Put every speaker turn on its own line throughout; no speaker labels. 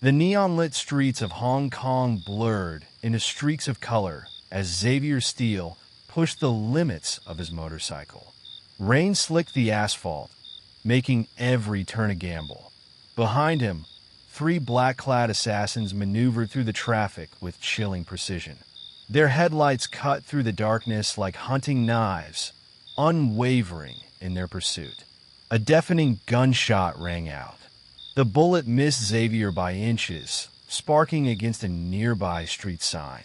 The neon-lit streets of Hong Kong blurred into streaks of color as Xavier Steele pushed the limits of his motorcycle. Rain slicked the asphalt, making every turn a gamble. Behind him, three black-clad assassins maneuvered through the traffic with chilling precision. Their headlights cut through the darkness like hunting knives, unwavering in their pursuit. A deafening gunshot rang out. The bullet missed Xavier by inches, sparking against a nearby street sign.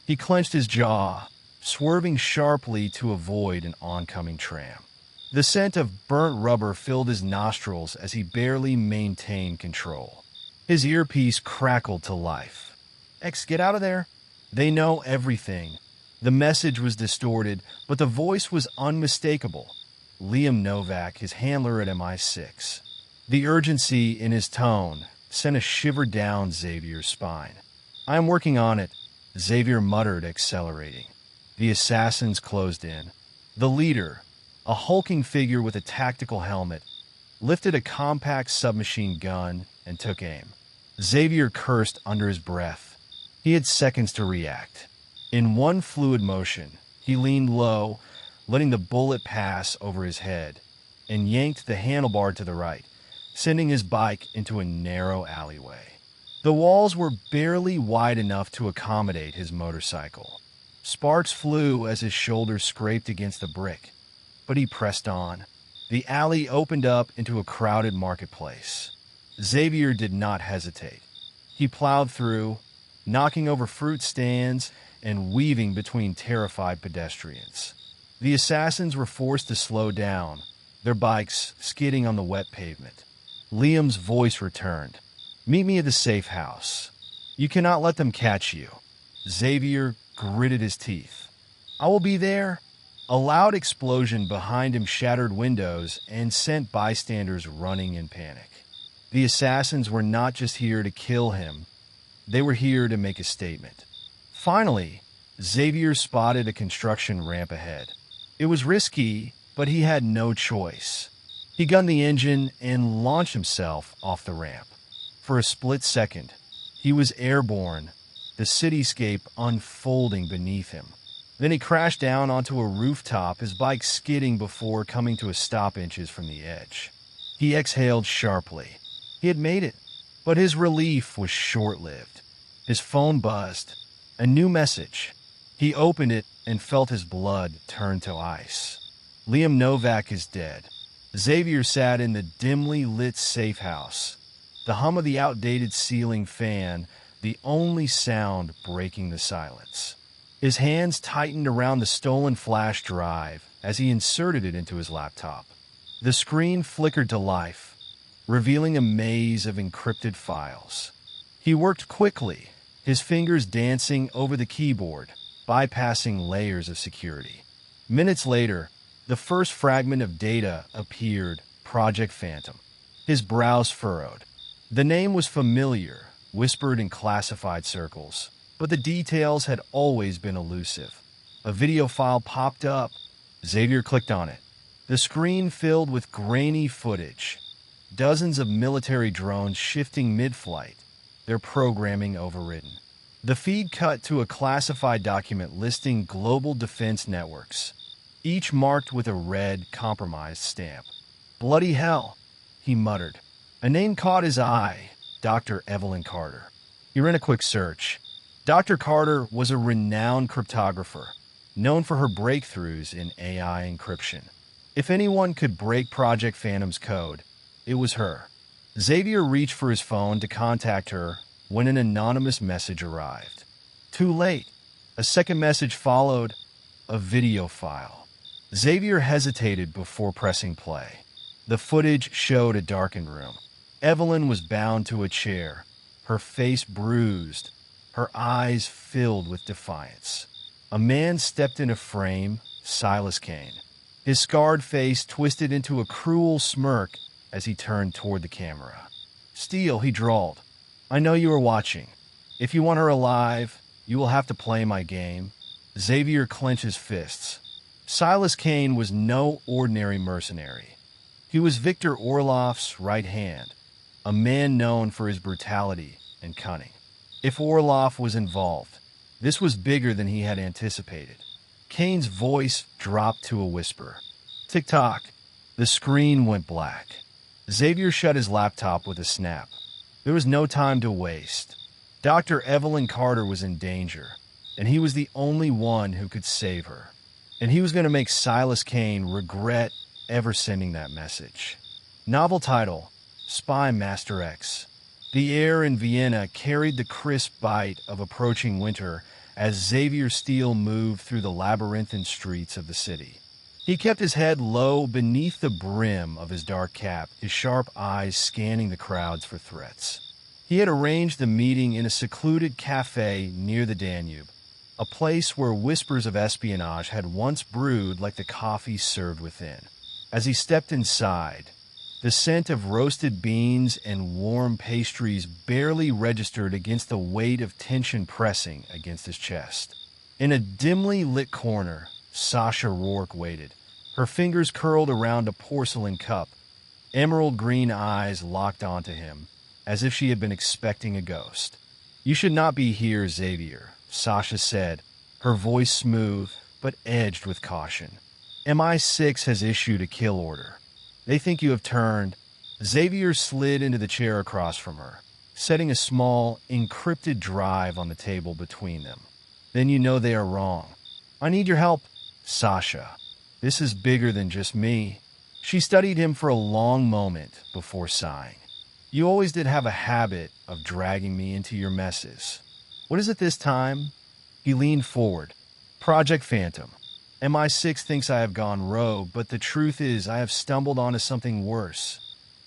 He clenched his jaw, swerving sharply to avoid an oncoming tram. The scent of burnt rubber filled his nostrils as he barely maintained control. His earpiece crackled to life. "X, get out of there." They know everything. The message was distorted, but the voice was unmistakable. Liam Novak, his handler at MI6. The urgency in his tone sent a shiver down Xavier's spine. "I am working on it," Xavier muttered, accelerating. The assassins closed in. The leader, a hulking figure with a tactical helmet, lifted a compact submachine gun and took aim. Xavier cursed under his breath. He had seconds to react. In one fluid motion, he leaned low, letting the bullet pass over his head, and yanked the handlebar to the right, sending his bike into a narrow alleyway. The walls were barely wide enough to accommodate his motorcycle. Sparks flew as his shoulders scraped against the brick, but he pressed on. The alley opened up into a crowded marketplace. Xavier did not hesitate. He plowed through, knocking over fruit stands and weaving between terrified pedestrians. The assassins were forced to slow down, their bikes skidding on the wet pavement. Liam's voice returned. "Meet me at the safe house. You cannot let them catch you." Xavier gritted his teeth. "I will be there." A loud explosion behind him shattered windows and sent bystanders running in panic. The assassins were not just here to kill him, they were here to make a statement. Finally, Xavier spotted a construction ramp ahead. It was risky, but he had no choice. He gunned the engine and launched himself off the ramp. For a split second, he was airborne, the cityscape unfolding beneath him. Then he crashed down onto a rooftop, his bike skidding before coming to a stop inches from the edge. He exhaled sharply. He had made it, but his relief was short-lived. His phone buzzed. A new message. He opened it and felt his blood turn to ice. "Liam Novak is dead." Xavier sat in the dimly lit safe house, the hum of the outdated ceiling fan, the only sound breaking the silence. His hands tightened around the stolen flash drive as he inserted it into his laptop. The screen flickered to life, revealing a maze of encrypted files. He worked quickly, his fingers dancing over the keyboard, bypassing layers of security. Minutes later, the first fragment of data appeared, Project Phantom. His brows furrowed. The name was familiar, whispered in classified circles, but the details had always been elusive. A video file popped up. Xavier clicked on it. The screen filled with grainy footage, dozens of military drones shifting mid-flight, their programming overridden. The feed cut to a classified document listing global defense networks, each marked with a red, compromised stamp. "Bloody hell," he muttered. A name caught his eye, Dr. Evelyn Carter. He ran a quick search. Dr. Carter was a renowned cryptographer, known for her breakthroughs in AI encryption. If anyone could break Project Phantom's code, it was her. Xavier reached for his phone to contact her when an anonymous message arrived. Too late. A second message followed, a video file. Xavier hesitated before pressing play. The footage showed a darkened room. Evelyn was bound to a chair, her face bruised, her eyes filled with defiance. A man stepped in a frame, Silas Kane. His scarred face twisted into a cruel smirk as he turned toward the camera. "Steele," he drawled, "I know you are watching. If you want her alive, you will have to play my game." Xavier clenched his fists. Silas Kane was no ordinary mercenary. He was Victor Orloff's right hand, a man known for his brutality and cunning. If Orloff was involved, this was bigger than he had anticipated. Kane's voice dropped to a whisper. Tick-tock. The screen went black. Xavier shut his laptop with a snap. There was no time to waste. Dr. Evelyn Carter was in danger, and he was the only one who could save her. And he was going to make Silas Kane regret ever sending that message. Novel title, Spy Master X. The air in Vienna carried the crisp bite of approaching winter as Xavier Steele moved through the labyrinthine streets of the city. He kept his head low beneath the brim of his dark cap, his sharp eyes scanning the crowds for threats. He had arranged the meeting in a secluded cafe near the Danube, a place where whispers of espionage had once brewed like the coffee served within. As he stepped inside, the scent of roasted beans and warm pastries barely registered against the weight of tension pressing against his chest. In a dimly lit corner, Sasha Rourke waited, her fingers curled around a porcelain cup, emerald green eyes locked onto him, as if she had been expecting a ghost. You should not be here, Xavier, Sasha said, her voice smooth but edged with caution. MI6 has issued a kill order. They think you have turned. Xavier slid into the chair across from her, setting a small, encrypted drive on the table between them. Then you know they are wrong. I need your help, Sasha. This is bigger than just me. She studied him for a long moment before sighing. You always did have a habit of dragging me into your messes. What is it this time? He leaned forward. Project Phantom. MI6 thinks I have gone rogue, but the truth is I have stumbled onto something worse.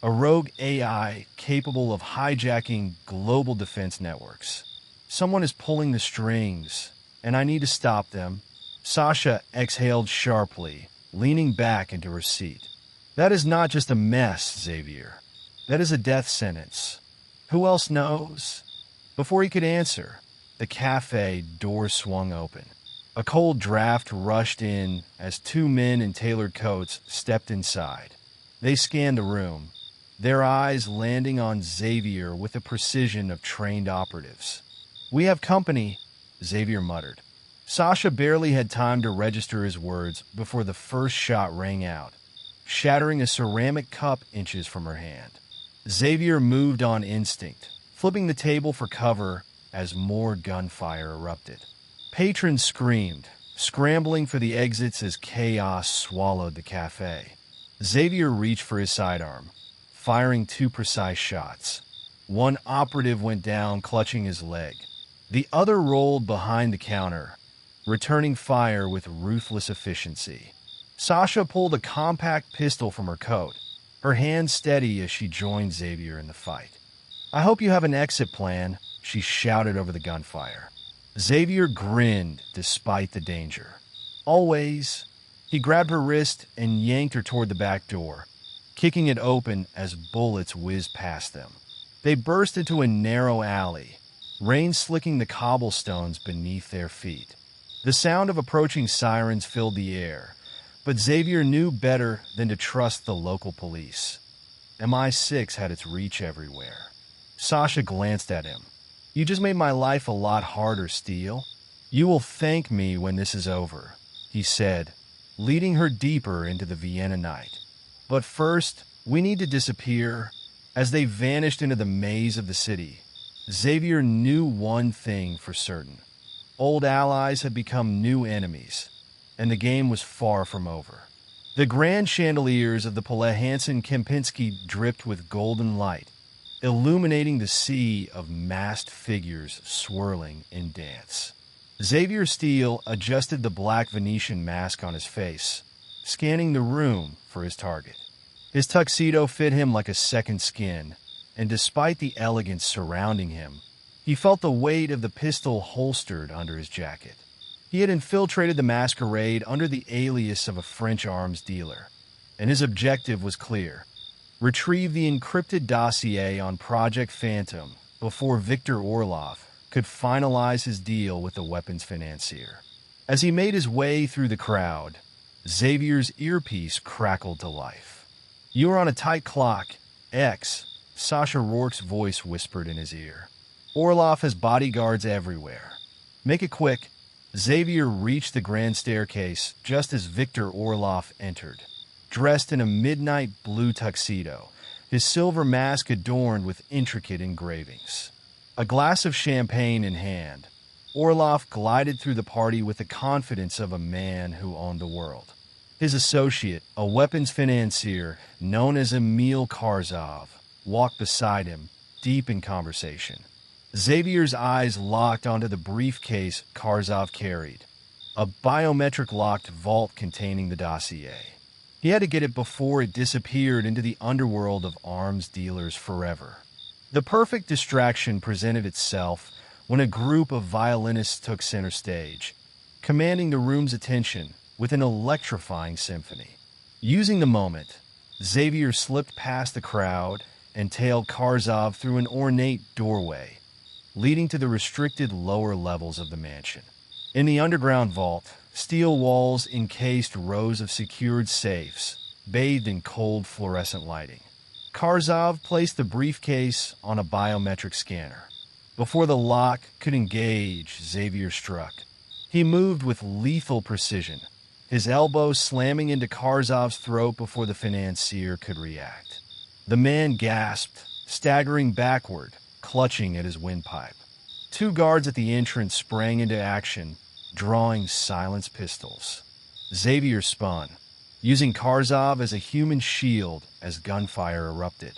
A rogue AI capable of hijacking global defense networks. Someone is pulling the strings, and I need to stop them. Sasha exhaled sharply, leaning back into her seat. That is not just a mess, Xavier. That is a death sentence. Who else knows? Before he could answer, the cafe door swung open. A cold draft rushed in as two men in tailored coats stepped inside. They scanned the room, their eyes landing on Xavier with the precision of trained operatives. We have company, Xavier muttered. Sasha barely had time to register his words before the first shot rang out, shattering a ceramic cup inches from her hand. Xavier moved on instinct, flipping the table for cover as more gunfire erupted. Patrons screamed, scrambling for the exits as chaos swallowed the cafe. Xavier reached for his sidearm, firing two precise shots. One operative went down, clutching his leg. The other rolled behind the counter, returning fire with ruthless efficiency. Sasha pulled a compact pistol from her coat, her hand steady as she joined Xavier in the fight. I hope you have an exit plan, she shouted over the gunfire. Xavier grinned despite the danger. Always. He grabbed her wrist and yanked her toward the back door, kicking it open as bullets whizzed past them. They burst into a narrow alley, rain slicking the cobblestones beneath their feet. The sound of approaching sirens filled the air, but Xavier knew better than to trust the local police. MI6 had its reach everywhere. Sasha glanced at him. You just made my life a lot harder, Steele. You will thank me when this is over, he said, leading her deeper into the Vienna night. But first, we need to disappear. As they vanished into the maze of the city, Xavier knew one thing for certain. Old allies had become new enemies, and the game was far from over. The grand chandeliers of the Palais Hansen-Kempinski dripped with golden light, illuminating the sea of masked figures swirling in dance. Xavier Steele adjusted the black Venetian mask on his face, scanning the room for his target. His tuxedo fit him like a second skin, and despite the elegance surrounding him, he felt the weight of the pistol holstered under his jacket. He had infiltrated the masquerade under the alias of a French arms dealer, and his objective was clear: retrieve the encrypted dossier on Project Phantom before Victor Orloff could finalize his deal with the weapons financier. As he made his way through the crowd, Xavier's earpiece crackled to life. You are on a tight clock, X, Sasha Rourke's voice whispered in his ear. Orloff has bodyguards everywhere. Make it quick. Xavier reached the grand staircase just as Victor Orloff entered, dressed in a midnight blue tuxedo, his silver mask adorned with intricate engravings. A glass of champagne in hand, Orloff glided through the party with the confidence of a man who owned the world. His associate, a weapons financier known as Emil Karzov, walked beside him, deep in conversation. Xavier's eyes locked onto the briefcase Karzov carried, a biometric-locked vault containing the dossier. He had to get it before it disappeared into the underworld of arms dealers forever. The perfect distraction presented itself when a group of violinists took center stage, commanding the room's attention with an electrifying symphony. Using the moment, Xavier slipped past the crowd and tailed Karzov through an ornate doorway, leading to the restricted lower levels of the mansion. In the underground vault, steel walls encased rows of secured safes, bathed in cold fluorescent lighting. Karzov placed the briefcase on a biometric scanner. Before the lock could engage, Xavier struck. He moved with lethal precision, his elbow slamming into Karzov's throat before the financier could react. The man gasped, staggering backward, clutching at his windpipe. Two guards at the entrance sprang into action, drawing silenced pistols. Xavier spun, using Karzov as a human shield as gunfire erupted.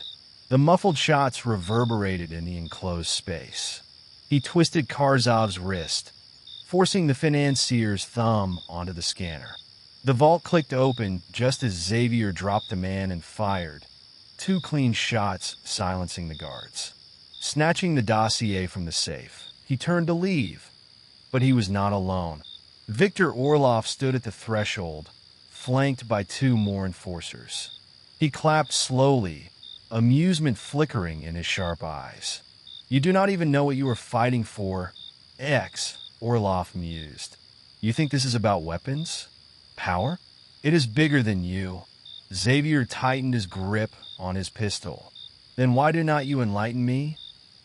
The muffled shots reverberated in the enclosed space. He twisted Karzov's wrist, forcing the financier's thumb onto the scanner. The vault clicked open just as Xavier dropped the man and fired, two clean shots silencing the guards. Snatching the dossier from the safe, he turned to leave, but he was not alone. Victor Orloff stood at the threshold, flanked by two more enforcers. He clapped slowly, amusement flickering in his sharp eyes. "You do not even know what you are fighting for, X," Orloff mused. "You think this is about weapons? Power? It is bigger than you." Xavier tightened his grip on his pistol. "Then why do not you enlighten me?"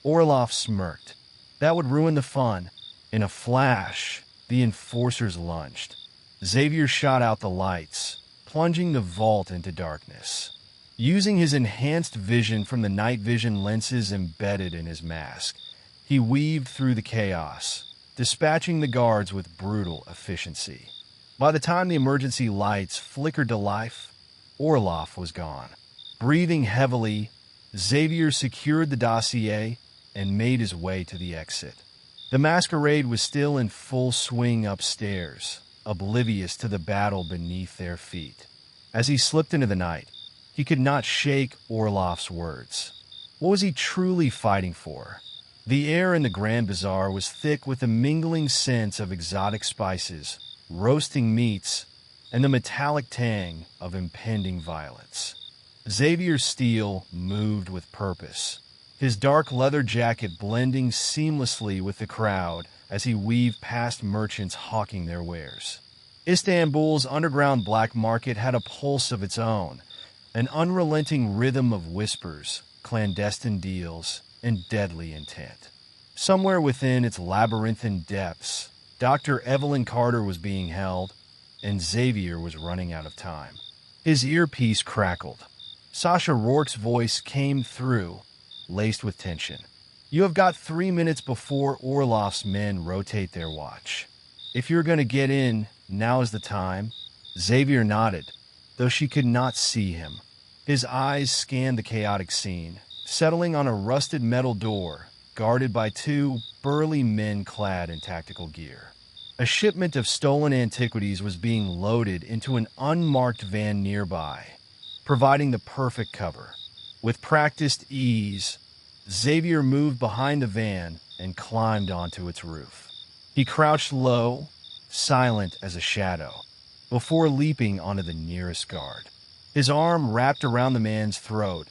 Orloff smirked. "That would ruin the fun." In a flash, the enforcers lunged. Xavier shot out the lights, plunging the vault into darkness. Using his enhanced vision from the night vision lenses embedded in his mask, he weaved through the chaos, dispatching the guards with brutal efficiency. By the time the emergency lights flickered to life, Orloff was gone. Breathing heavily, Xavier secured the dossier and made his way to the exit. The masquerade was still in full swing upstairs, oblivious to the battle beneath their feet. As he slipped into the night, he could not shake Orloff's words. What was he truly fighting for? The air in the Grand Bazaar was thick with a mingling sense of exotic spices, roasting meats, and the metallic tang of impending violence. Xavier Steele moved with purpose, his dark leather jacket blending seamlessly with the crowd as he weaved past merchants hawking their wares. Istanbul's underground black market had a pulse of its own, an unrelenting rhythm of whispers, clandestine deals, and deadly intent. Somewhere within its labyrinthine depths, Dr. Evelyn Carter was being held, and Xavier was running out of time. His earpiece crackled. Sasha Rourke's voice came through, laced with tension. "You have got 3 minutes before Orloff's men rotate their watch. If you're going to get in, now is the time." Xavier nodded, though she could not see him. His eyes scanned the chaotic scene, settling on a rusted metal door, guarded by two burly men clad in tactical gear. A shipment of stolen antiquities was being loaded into an unmarked van nearby, providing the perfect cover. With practiced ease, Xavier moved behind the van and climbed onto its roof. He crouched low, silent as a shadow, before leaping onto the nearest guard. His arm wrapped around the man's throat,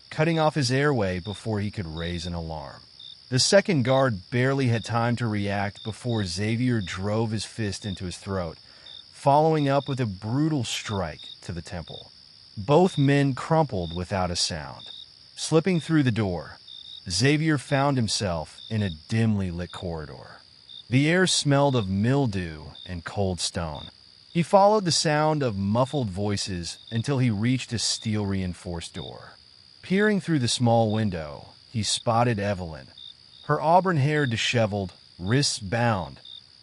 cutting off his airway before he could raise an alarm. The second guard barely had time to react before Xavier drove his fist into his throat, following up with a brutal strike to the temple. Both men crumpled without a sound. Slipping through the door, Xavier found himself in a dimly lit corridor. The air smelled of mildew and cold stone. He followed the sound of muffled voices until he reached a steel-reinforced door. Peering through the small window, he spotted Evelyn. Her auburn hair disheveled, wrists bound,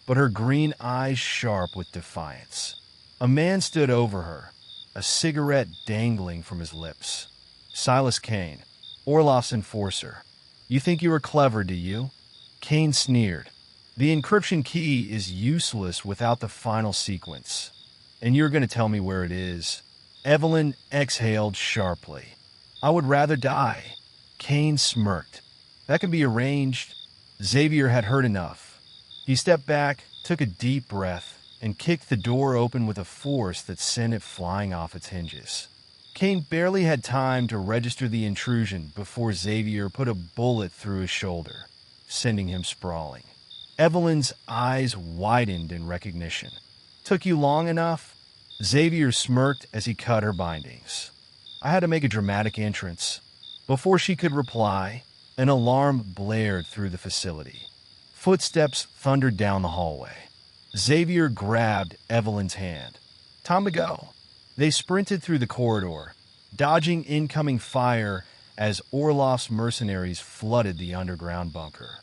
but her green eyes sharp with defiance. A man stood over her, a cigarette dangling from his lips. Silas Kane, Orloff's enforcer. You think you are clever, do you? Kane sneered. The encryption key is useless without the final sequence. And you're going to tell me where it is. Evelyn exhaled sharply. I would rather die. Kane smirked. That can be arranged. Xavier had heard enough. He stepped back, took a deep breath, and kicked the door open with a force that sent it flying off its hinges. Kane barely had time to register the intrusion before Xavier put a bullet through his shoulder, sending him sprawling. Evelyn's eyes widened in recognition. Took you long enough? Xavier smirked as he cut her bindings. I had to make a dramatic entrance. Before she could reply, an alarm blared through the facility. Footsteps thundered down the hallway. Xavier grabbed Evelyn's hand. Time to go. They sprinted through the corridor, dodging incoming fire as Orloff's mercenaries flooded the underground bunker.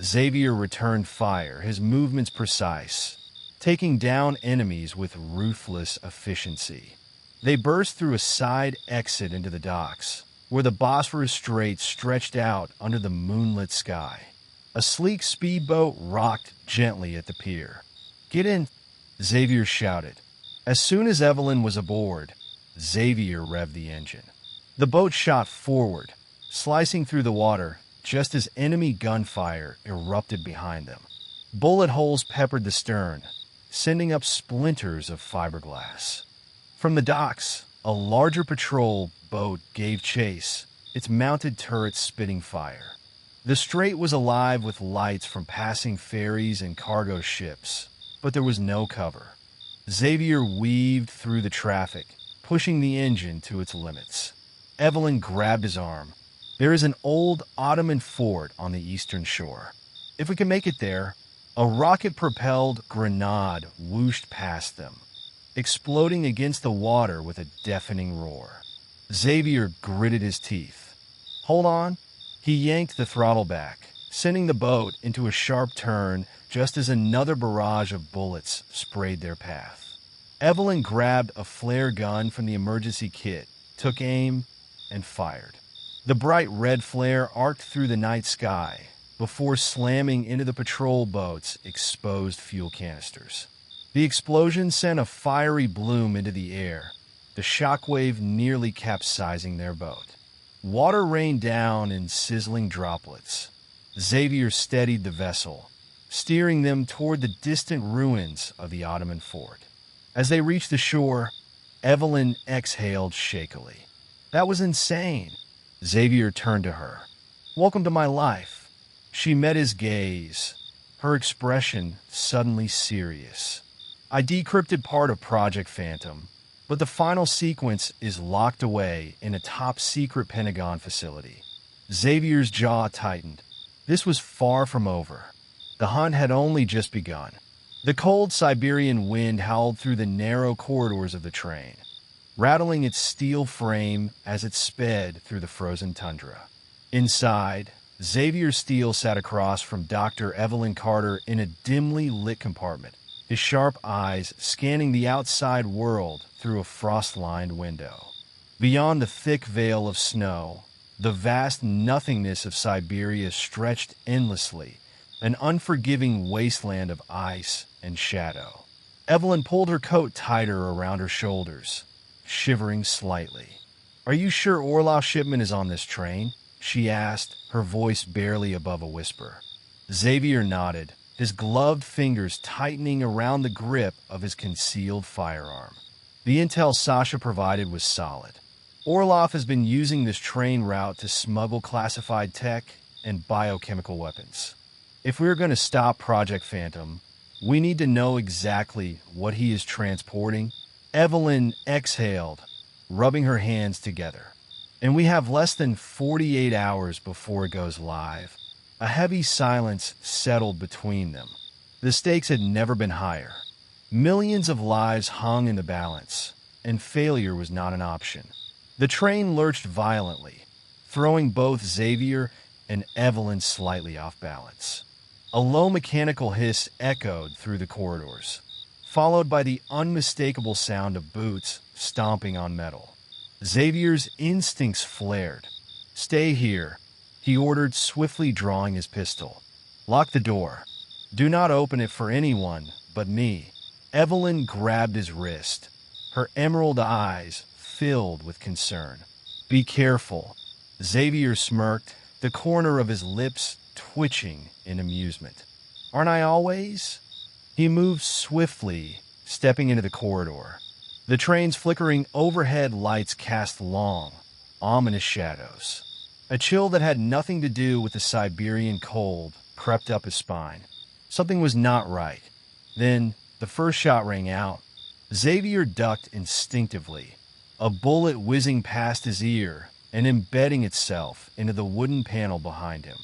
Xavier returned fire, his movements precise, taking down enemies with ruthless efficiency. They burst through a side exit into the docks, where the Bosphorus Strait stretched out under the moonlit sky. A sleek speedboat rocked gently at the pier. Get in, Xavier shouted. As soon as Evelyn was aboard, Xavier revved the engine. The boat shot forward, slicing through the water just as enemy gunfire erupted behind them. Bullet holes peppered the stern, sending up splinters of fiberglass. From the docks, a larger patrol boat gave chase, its mounted turrets spitting fire. The strait was alive with lights from passing ferries and cargo ships, but there was no cover. Xavier weaved through the traffic, pushing the engine to its limits. Evelyn grabbed his arm. There is an old Ottoman fort on the eastern shore. If we can make it there, a rocket-propelled grenade whooshed past them, exploding against the water with a deafening roar. Xavier gritted his teeth. Hold on. He yanked the throttle back, sending the boat into a sharp turn just as another barrage of bullets sprayed their path. Evelyn grabbed a flare gun from the emergency kit, took aim, and fired. The bright red flare arced through the night sky before slamming into the patrol boat's exposed fuel canisters. The explosion sent a fiery bloom into the air, the shockwave nearly capsizing their boat. Water rained down in sizzling droplets. Xavier steadied the vessel, steering them toward the distant ruins of the Ottoman fort. As they reached the shore, Evelyn exhaled shakily. That was insane. Xavier turned to her. Welcome to my life. She met his gaze, her expression suddenly serious. I decrypted part of Project Phantom, but the final sequence is locked away in a top-secret Pentagon facility. Xavier's jaw tightened. This was far from over. The hunt had only just begun. The cold Siberian wind howled through the narrow corridors of the train, rattling its steel frame as it sped through the frozen tundra. Inside, Xavier Steele sat across from Dr. Evelyn Carter in a dimly lit compartment, his sharp eyes scanning the outside world through a frost-lined window. Beyond the thick veil of snow, the vast nothingness of Siberia stretched endlessly, an unforgiving wasteland of ice and shadow. Evelyn pulled her coat tighter around her shoulders, shivering slightly. Are you sure Orloff's shipment is on this train? She asked, her voice barely above a whisper. Xavier nodded, his gloved fingers tightening around the grip of his concealed firearm. The intel Sasha provided was solid. Orloff has been using this train route to smuggle classified tech and biochemical weapons. If we're going to stop Project Phantom, we need to know exactly what he is transporting. Evelyn exhaled, rubbing her hands together. and we have less than 48 hours before it goes live. A heavy silence settled between them. The stakes had never been higher. Millions of lives hung in the balance, and failure was not an option. The train lurched violently, throwing both Xavier and Evelyn slightly off balance. A low mechanical hiss echoed through the corridors, followed by the unmistakable sound of boots stomping on metal. Xavier's instincts flared. "Stay here," he ordered, swiftly drawing his pistol. "Lock the door. Do not open it for anyone but me." Evelyn grabbed his wrist, her emerald eyes filled with concern. "Be careful." Xavier smirked, the corner of his lips twitching in amusement. "Aren't I always?" He moved swiftly, stepping into the corridor. The train's flickering overhead lights cast long, ominous shadows. A chill that had nothing to do with the Siberian cold crept up his spine. Something was not right. Then, the first shot rang out. Xavier ducked instinctively, a bullet whizzing past his ear and embedding itself into the wooden panel behind him.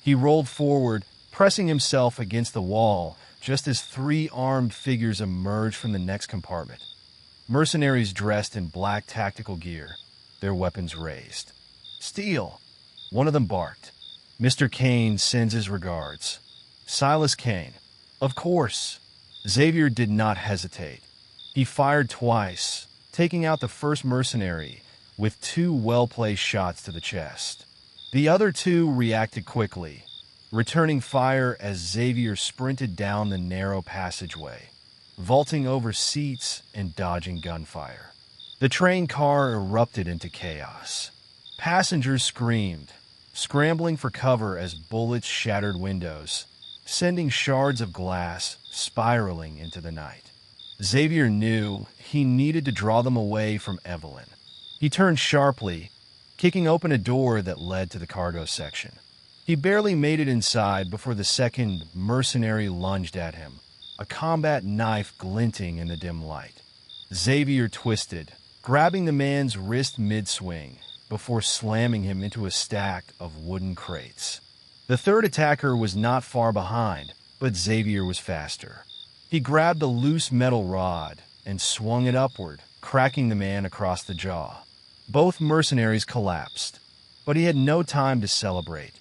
He rolled forward, pressing himself against the wall just as three armed figures emerged from the next compartment. Mercenaries dressed in black tactical gear, their weapons raised. "Steele!" One of them barked. "Mr. Kane sends his regards." "Silas Kane." "Of course." Xavier did not hesitate. He fired twice, taking out the first mercenary with two well-placed shots to the chest. The other two reacted quickly, returning fire as Xavier sprinted down the narrow passageway, vaulting over seats and dodging gunfire. The train car erupted into chaos. Passengers screamed, scrambling for cover as bullets shattered windows, sending shards of glass spiraling into the night. Xavier knew he needed to draw them away from Evelyn. He turned sharply, kicking open a door that led to the cargo section. He barely made it inside before the second mercenary lunged at him, a combat knife glinting in the dim light. Xavier twisted, grabbing the man's wrist mid-swing before slamming him into a stack of wooden crates. The third attacker was not far behind, but Xavier was faster. He grabbed a loose metal rod and swung it upward, cracking the man across the jaw. Both mercenaries collapsed, but he had no time to celebrate.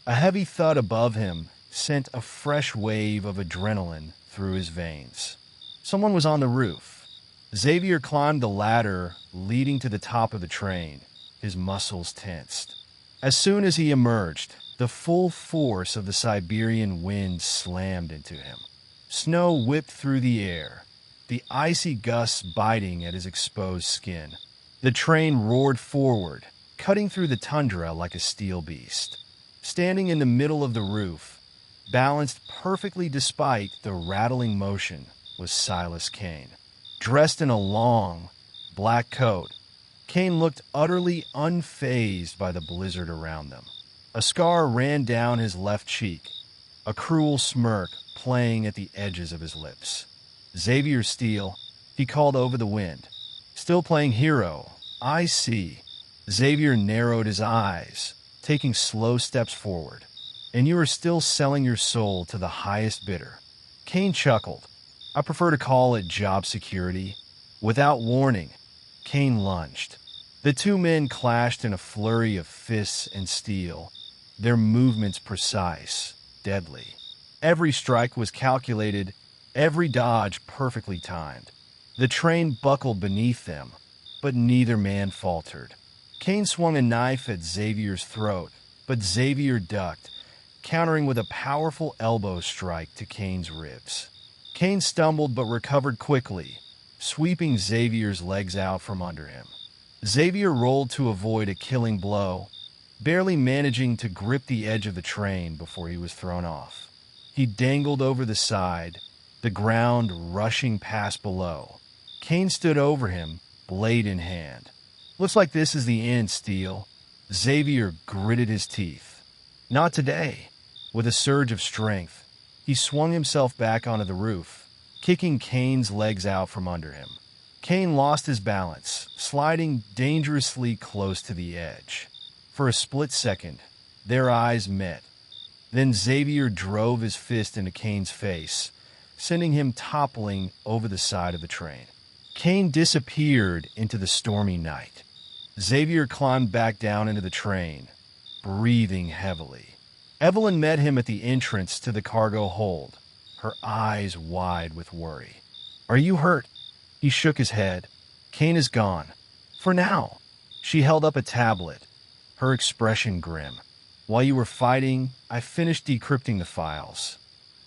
A heavy thud above him sent a fresh wave of adrenaline through his veins. Someone was on the roof. Xavier climbed the ladder leading to the top of the train, his muscles tensed. As soon as he emerged, the full force of the Siberian wind slammed into him. Snow whipped through the air, the icy gusts biting at his exposed skin. The train roared forward, cutting through the tundra like a steel beast. Standing in the middle of the roof, balanced perfectly despite the rattling motion, was Silas Kane. Dressed in a long, black coat, Kane looked utterly unfazed by the blizzard around them. A scar ran down his left cheek, a cruel smirk playing at the edges of his lips. "Xavier Steele," he called over the wind. "Still playing hero, I see." Xavier narrowed his eyes, taking slow steps forward. "And you are still selling your soul to the highest bidder." Kane chuckled. "I prefer to call it job security." Without warning, Kane lunged. The two men clashed in a flurry of fists and steel, their movements precise, deadly. Every strike was calculated, every dodge perfectly timed. The train buckled beneath them, but neither man faltered. Kane swung a knife at Xavier's throat, but Xavier ducked, countering with a powerful elbow strike to Kane's ribs. Kane stumbled but recovered quickly, sweeping Xavier's legs out from under him. Xavier rolled to avoid a killing blow, barely managing to grip the edge of the train before he was thrown off. He dangled over the side, the ground rushing past below. Kane stood over him, blade in hand. "Looks like this is the end, Steele." Xavier gritted his teeth. "Not today." With a surge of strength, he swung himself back onto the roof, kicking Kane's legs out from under him. Kane lost his balance, sliding dangerously close to the edge. For a split second, their eyes met. Then Xavier drove his fist into Kane's face, sending him toppling over the side of the train. Kane disappeared into the stormy night. Xavier climbed back down into the train, breathing heavily. Evelyn met him at the entrance to the cargo hold, her eyes wide with worry. "Are you hurt?" He shook his head. "Kane is gone. For now." She held up a tablet, her expression grim. "While you were fighting, I finished decrypting the files.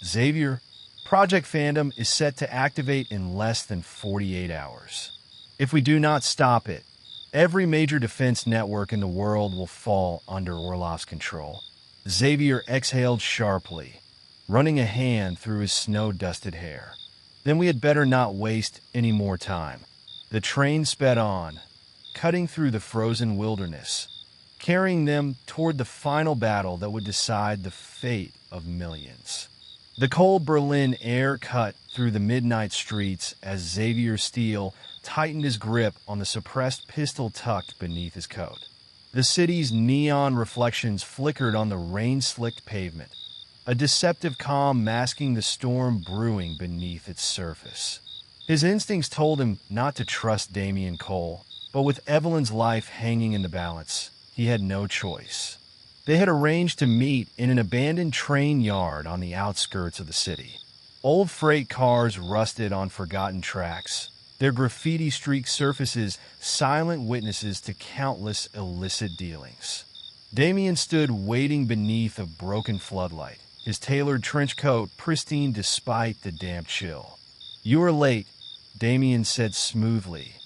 Xavier, Project Phantom is set to activate in less than 48 hours. If we do not stop it, every major defense network in the world will fall under Orlov's control." Xavier exhaled sharply, running a hand through his snow-dusted hair. "Then we had better not waste any more time." The train sped on, cutting through the frozen wilderness, carrying them toward the final battle that would decide the fate of millions. The cold Berlin air cut through the midnight streets as Xavier Steele tightened his grip on the suppressed pistol tucked beneath his coat. The city's neon reflections flickered on the rain-slicked pavement, a deceptive calm masking the storm brewing beneath its surface. His instincts told him not to trust Damien Cole, but with Evelyn's life hanging in the balance, he had no choice. They had arranged to meet in an abandoned train yard on the outskirts of the city. Old freight cars rusted on forgotten tracks, their graffiti-streaked surfaces silent witnesses to countless illicit dealings. Damien stood waiting beneath a broken floodlight, his tailored trench coat pristine despite the damp chill. "You are late," Damien said smoothly,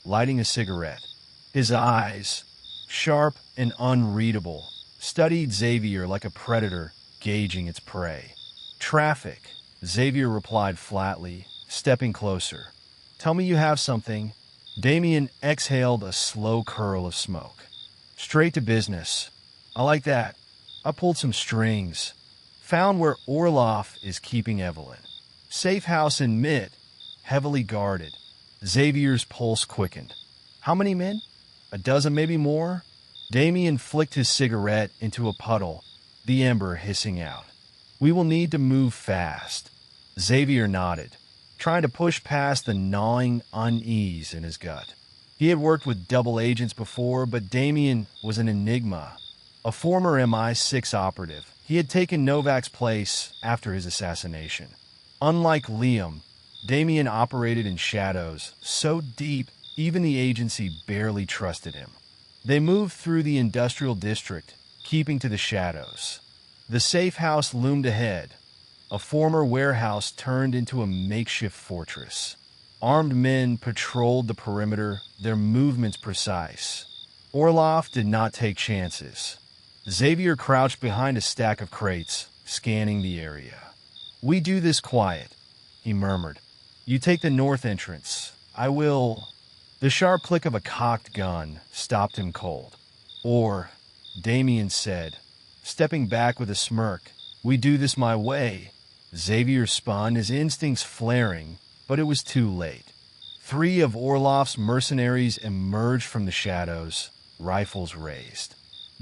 lighting a cigarette. His eyes, sharp and unreadable, studied Xavier like a predator gauging its prey. "Traffic," Xavier replied flatly, stepping closer. "Tell me you have something." Damien exhaled a slow curl of smoke. "Straight to business. I like that. I pulled some strings. Found where Orlov is keeping Evelyn. Safe house in Mid, heavily guarded." Xavier's pulse quickened. "How many men? A dozen, maybe more?" Damien flicked his cigarette into a puddle, the ember hissing out. "We will need to move fast." Xavier nodded, trying to push past the gnawing unease in his gut. He had worked with double agents before, but Damien was an enigma. A former MI6 operative, he had taken Novak's place after his assassination. Unlike Liam, Damien operated in shadows so deep even the agency barely trusted him. They moved through the industrial district, keeping to the shadows. The safe house loomed ahead, a former warehouse turned into a makeshift fortress. Armed men patrolled the perimeter, their movements precise. Orlov did not take chances. Xavier crouched behind a stack of crates, scanning the area. "We do this quiet," he murmured. "You take the north entrance. I will—" The sharp click of a cocked gun stopped him cold. "Or," Damien said, stepping back with a smirk, "we do this my way." Xavier spun, his instincts flaring, but it was too late. 3 of Orlov's mercenaries emerged from the shadows, rifles raised.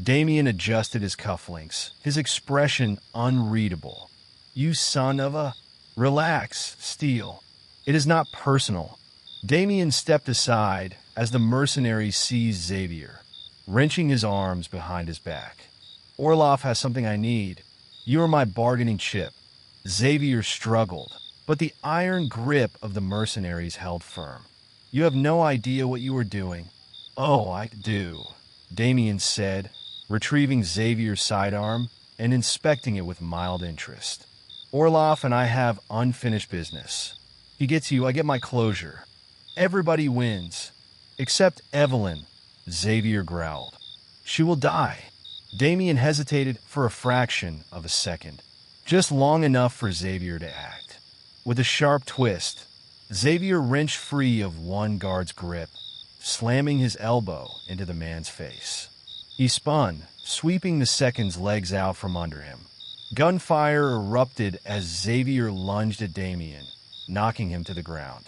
Damien adjusted his cufflinks, his expression unreadable. "You son of a—" "Relax, Steele. It is not personal." Damien stepped aside as the mercenary seized Xavier, wrenching his arms behind his back. "Orlov has something I need. You are my bargaining chip." Xavier struggled, but the iron grip of the mercenaries held firm. "You have no idea what you are doing." "Oh, I do," Damien said, retrieving Xavier's sidearm and inspecting it with mild interest. "Orlov and I have unfinished business. He gets you, I get my closure. Everybody wins. Except Evelyn," Xavier growled. "She will die." Damien hesitated for a fraction of a second, just long enough for Xavier to act. With a sharp twist, Xavier wrenched free of one guard's grip, slamming his elbow into the man's face. He spun, sweeping the second's legs out from under him. Gunfire erupted as Xavier lunged at Damien, knocking him to the ground.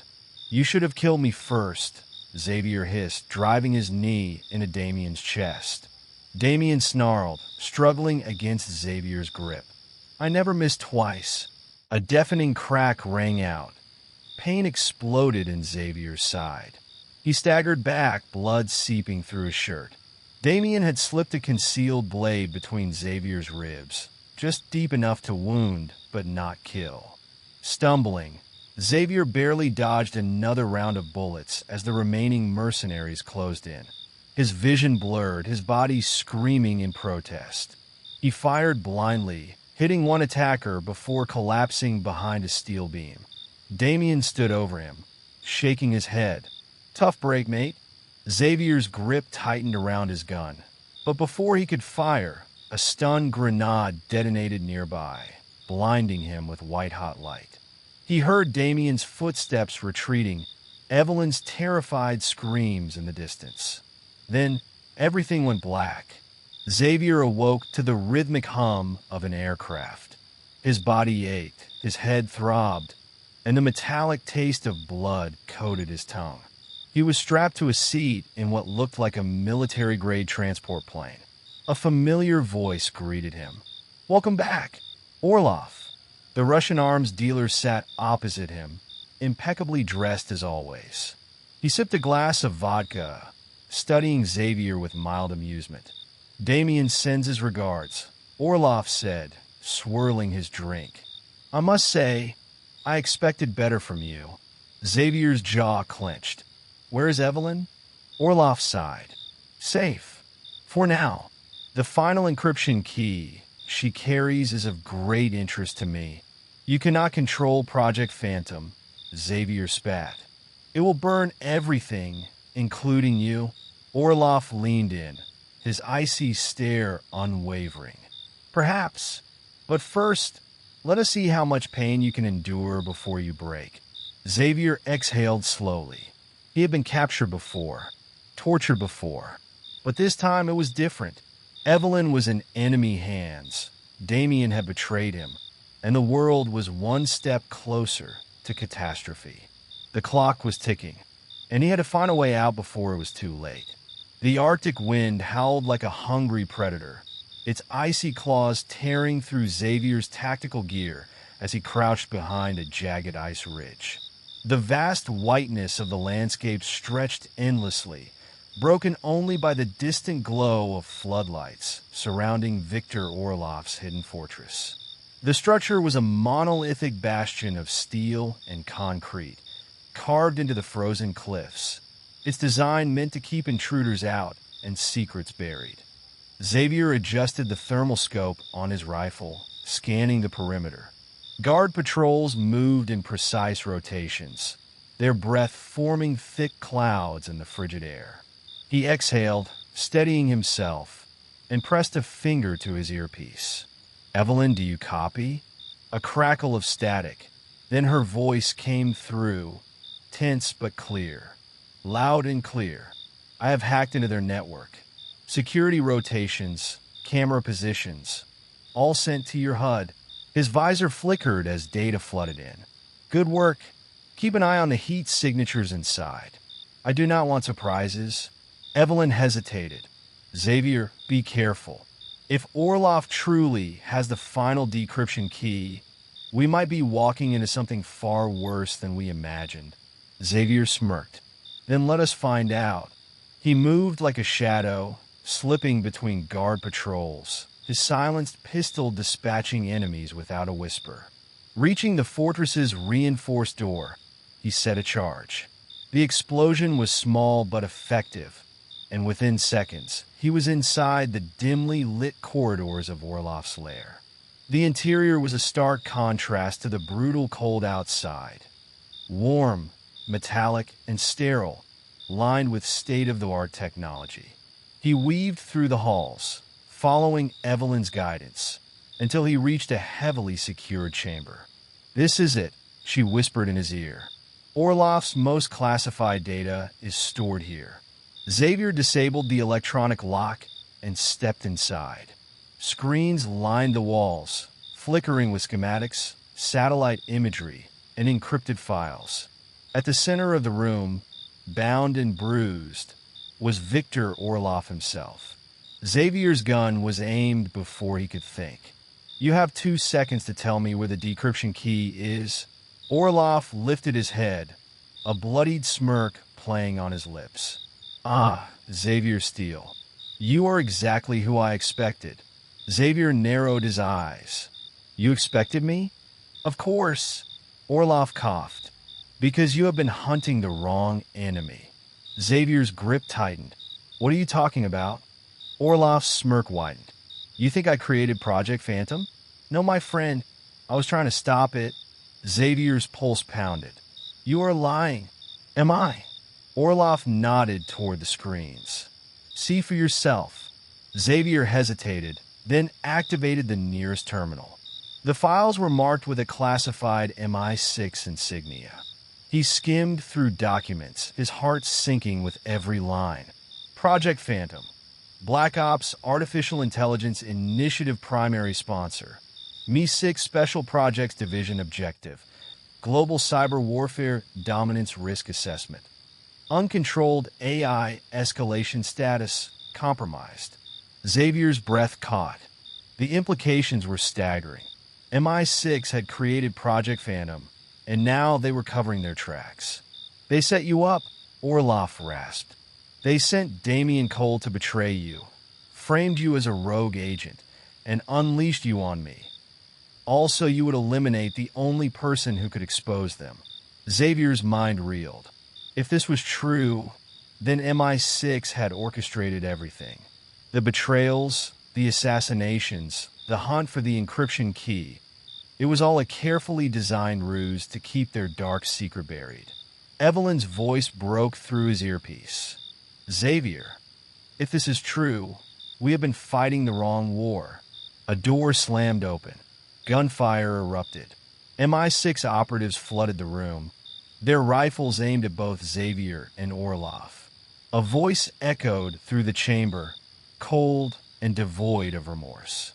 You should have killed me first, Xavier hissed, driving his knee into Damien's chest. Damien snarled, struggling against Xavier's grip. I never missed twice. A deafening crack rang out. Pain exploded in Xavier's side. He staggered back, blood seeping through his shirt. Damien had slipped a concealed blade between Xavier's ribs, just deep enough to wound, but not kill. Stumbling, Xavier barely dodged another round of bullets as the remaining mercenaries closed in. His vision blurred, his body screaming in protest. He fired blindly, hitting one attacker before collapsing behind a steel beam. Damien stood over him, shaking his head. Tough break, mate. Xavier's grip tightened around his gun. But before he could fire, a stun grenade detonated nearby, blinding him with white-hot light. He heard Damien's footsteps retreating, Evelyn's terrified screams in the distance. Then, everything went black. Xavier awoke to the rhythmic hum of an aircraft. His body ached, his head throbbed, and the metallic taste of blood coated his tongue. He was strapped to a seat in what looked like a military-grade transport plane. A familiar voice greeted him. "Welcome back, Orlov." The Russian arms dealer sat opposite him, impeccably dressed as always. He sipped a glass of vodka, studying Xavier with mild amusement. "Damien sends his regards," Orlov said, swirling his drink. "I must say, I expected better from you." Xavier's jaw clenched. "Where is Evelyn?" Orlov sighed. "Safe. For now. The final encryption key she carries is of great interest to me. You cannot control Project Phantom," Xavier spat. "It will burn everything, including you." Orlov leaned in, his icy stare unwavering. "Perhaps. But first, let us see how much pain you can endure before you break." Xavier exhaled slowly. He had been captured before, tortured before, but this time it was different. Evelyn was in enemy hands. Damien had betrayed him, and the world was one step closer to catastrophe. The clock was ticking, and he had to find a way out before it was too late. The Arctic wind howled like a hungry predator, its icy claws tearing through Xavier's tactical gear as he crouched behind a jagged ice ridge. The vast whiteness of the landscape stretched endlessly, broken only by the distant glow of floodlights surrounding Victor Orlov's hidden fortress. The structure was a monolithic bastion of steel and concrete, carved into the frozen cliffs, its design meant to keep intruders out and secrets buried. Xavier adjusted the thermal scope on his rifle, scanning the perimeter. Guard patrols moved in precise rotations, their breath forming thick clouds in the frigid air. He exhaled, steadying himself, and pressed a finger to his earpiece. "Evelyn, do you copy?" A crackle of static. Then her voice came through, tense but clear. Loud and clear. "I have hacked into their network. Security rotations, camera positions, all sent to your HUD." His visor flickered as data flooded in. "Good work. Keep an eye on the heat signatures inside. I do not want surprises." Evelyn hesitated. "Xavier, be careful. If Orlov truly has the final decryption key, we might be walking into something far worse than we imagined." Xavier smirked. "Then let us find out." He moved like a shadow, slipping between guard patrols, his silenced pistol dispatching enemies without a whisper. Reaching the fortress's reinforced door, he set a charge. The explosion was small but effective, and within seconds, he was inside the dimly lit corridors of Orlov's lair. The interior was a stark contrast to the brutal cold outside. Warm, metallic, and sterile, lined with state-of-the-art technology. He weaved through the halls, following Evelyn's guidance, until he reached a heavily secured chamber. "This is it," she whispered in his ear. "Orlov's most classified data is stored here." Xavier disabled the electronic lock and stepped inside. Screens lined the walls, flickering with schematics, satellite imagery, and encrypted files. At the center of the room, bound and bruised, was Victor Orloff himself. Xavier's gun was aimed before he could think. "You have 2 seconds to tell me where the decryption key is." Orloff lifted his head, a bloodied smirk playing on his lips. "Ah, Xavier Steele. You are exactly who I expected." Xavier narrowed his eyes. "You expected me?" "Of course." Orloff coughed. "Because you have been hunting the wrong enemy." Xavier's grip tightened. "What are you talking about?" Orloff's smirk widened. "You think I created Project Phantom?" "No, my friend. I was trying to stop it." Xavier's pulse pounded. "You are lying." "Am I?" Orloff nodded toward the screens. "See for yourself." Xavier hesitated, then activated the nearest terminal. The files were marked with a classified MI6 insignia. He skimmed through documents, his heart sinking with every line. Project Phantom. Black Ops Artificial Intelligence Initiative Primary Sponsor. MI6 Special Projects Division Objective. Global Cyber Warfare Dominance Risk Assessment. Uncontrolled AI Escalation Status Compromised. Xavier's breath caught. The implications were staggering. MI6 had created Project Phantom, and now they were covering their tracks. "They set you up," Orloff rasped. "They sent Damien Cole to betray you, framed you as a rogue agent, and unleashed you on me. Also, you would eliminate the only person who could expose them." Xavier's mind reeled. If this was true, then MI6 had orchestrated everything. The betrayals, the assassinations, the hunt for the encryption key. It was all a carefully designed ruse to keep their dark secret buried. Evelyn's voice broke through his earpiece. "Xavier, if this is true, we have been fighting the wrong war." A door slammed open. Gunfire erupted. MI6 operatives flooded the room, their rifles aimed at both Xavier and Orloff. A voice echoed through the chamber, cold and devoid of remorse.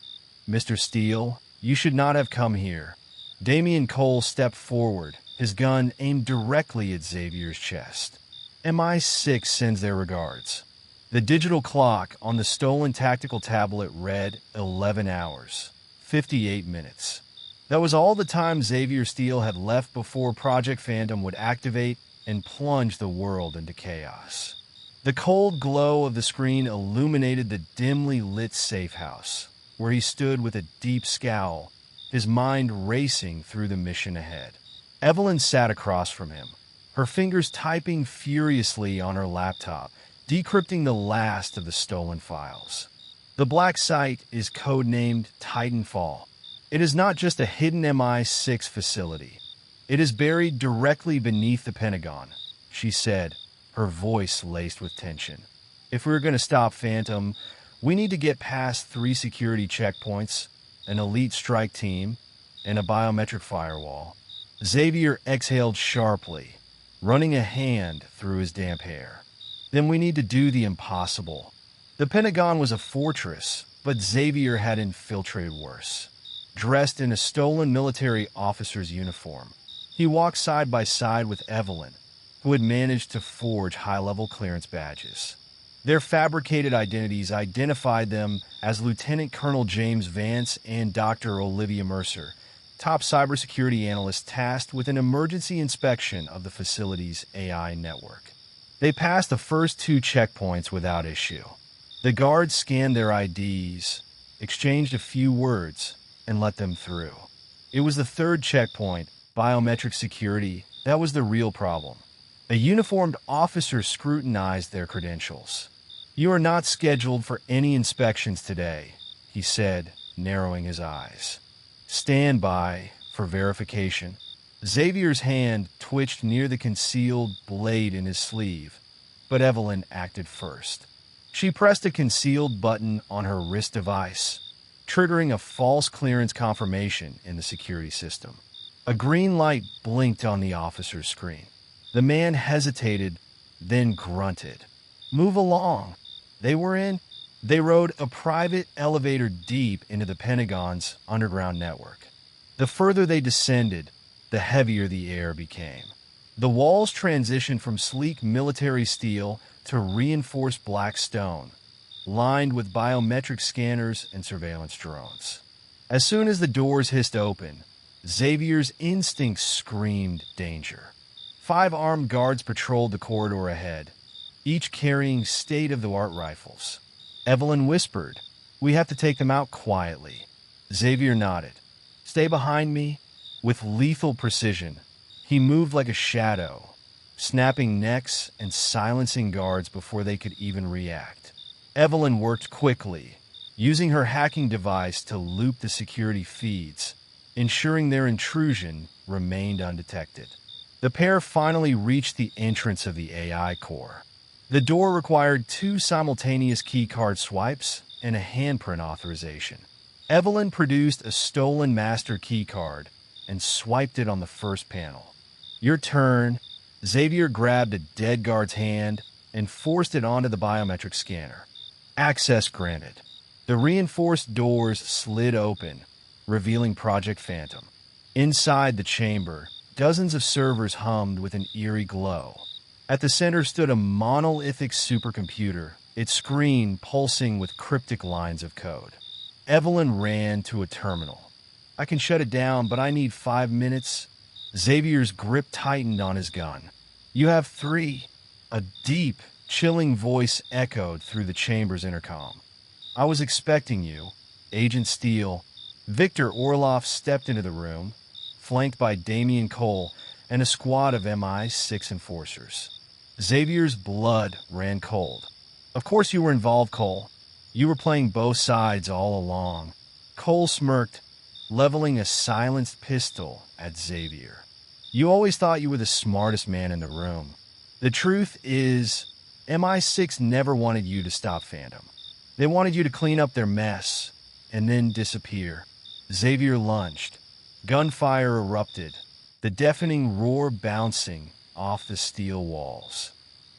"Mr. Steele, you should not have come here." Damien Cole stepped forward, his gun aimed directly at Xavier's chest. "MI6 sends their regards." The digital clock on the stolen tactical tablet read 11 hours, 58 minutes. That was all the time Xavier Steele had left before Project Phantom would activate and plunge the world into chaos. The cold glow of the screen illuminated the dimly lit safe house, where he stood with a deep scowl, his mind racing through the mission ahead. Evelyn sat across from him, her fingers typing furiously on her laptop, decrypting the last of the stolen files. The black site is codenamed Titanfall. It is not just a hidden MI6 facility. It is buried directly beneath the Pentagon, she said, her voice laced with tension. "If we're going to stop Phantom, we need to get past 3 security checkpoints, an elite strike team, and a biometric firewall." Xavier exhaled sharply, running a hand through his damp hair. "Then we need to do the impossible." The Pentagon was a fortress, but Xavier had infiltrated worse. Dressed in a stolen military officer's uniform, he walked side by side with Evelyn, who had managed to forge high-level clearance badges. Their fabricated identities identified them as Lieutenant Colonel James Vance and Dr. Olivia Mercer, top cybersecurity analysts tasked with an emergency inspection of the facility's AI network. They passed the first 2 checkpoints without issue. The guards scanned their IDs, exchanged a few words, and let them through. It was the 3rd checkpoint, biometric security, that was the real problem. A uniformed officer scrutinized their credentials. "You are not scheduled for any inspections today," he said, narrowing his eyes. "Stand by for verification." Xavier's hand twitched near the concealed blade in his sleeve, but Evelyn acted first. She pressed a concealed button on her wrist device, triggering a false clearance confirmation in the security system. A green light blinked on the officer's screen. The man hesitated, then grunted. "Move along." They rode a private elevator deep into the Pentagon's underground network. The further they descended, the heavier the air became. The walls transitioned from sleek military steel to reinforced black stone, lined with biometric scanners and surveillance drones. As soon as the doors hissed open, Xavier's instincts screamed danger. 5 armed guards patrolled the corridor ahead, each carrying state-of-the-art rifles. Evelyn whispered, "We have to take them out quietly." Xavier nodded. "Stay behind me." With lethal precision, he moved like a shadow, snapping necks and silencing guards before they could even react. Evelyn worked quickly, using her hacking device to loop the security feeds, ensuring their intrusion remained undetected. The pair finally reached the entrance of the AI core. The door required 2 simultaneous keycard swipes and a handprint authorization. Evelyn produced a stolen master keycard and swiped it on the first panel. "Your turn." Xavier grabbed a dead guard's hand and forced it onto the biometric scanner. Access granted. The reinforced doors slid open, revealing Project Phantom. Inside the chamber, dozens of servers hummed with an eerie glow. At the center stood a monolithic supercomputer, its screen pulsing with cryptic lines of code. Evelyn ran to a terminal. "I can shut it down, but I need 5 minutes." Xavier's grip tightened on his gun. "You have 3. A deep, chilling voice echoed through the chamber's intercom. "I was expecting you, Agent Steele." Victor Orloff stepped into the room, flanked by Damian Cole and a squad of MI6 enforcers. Xavier's blood ran cold. "Of course you were involved, Cole. You were playing both sides all along." Cole smirked, leveling a silenced pistol at Xavier. "You always thought you were the smartest man in the room. The truth is, MI6 never wanted you to stop Phantom. They wanted you to clean up their mess and then disappear." Xavier lunged. Gunfire erupted, the deafening roar bouncing off the steel walls.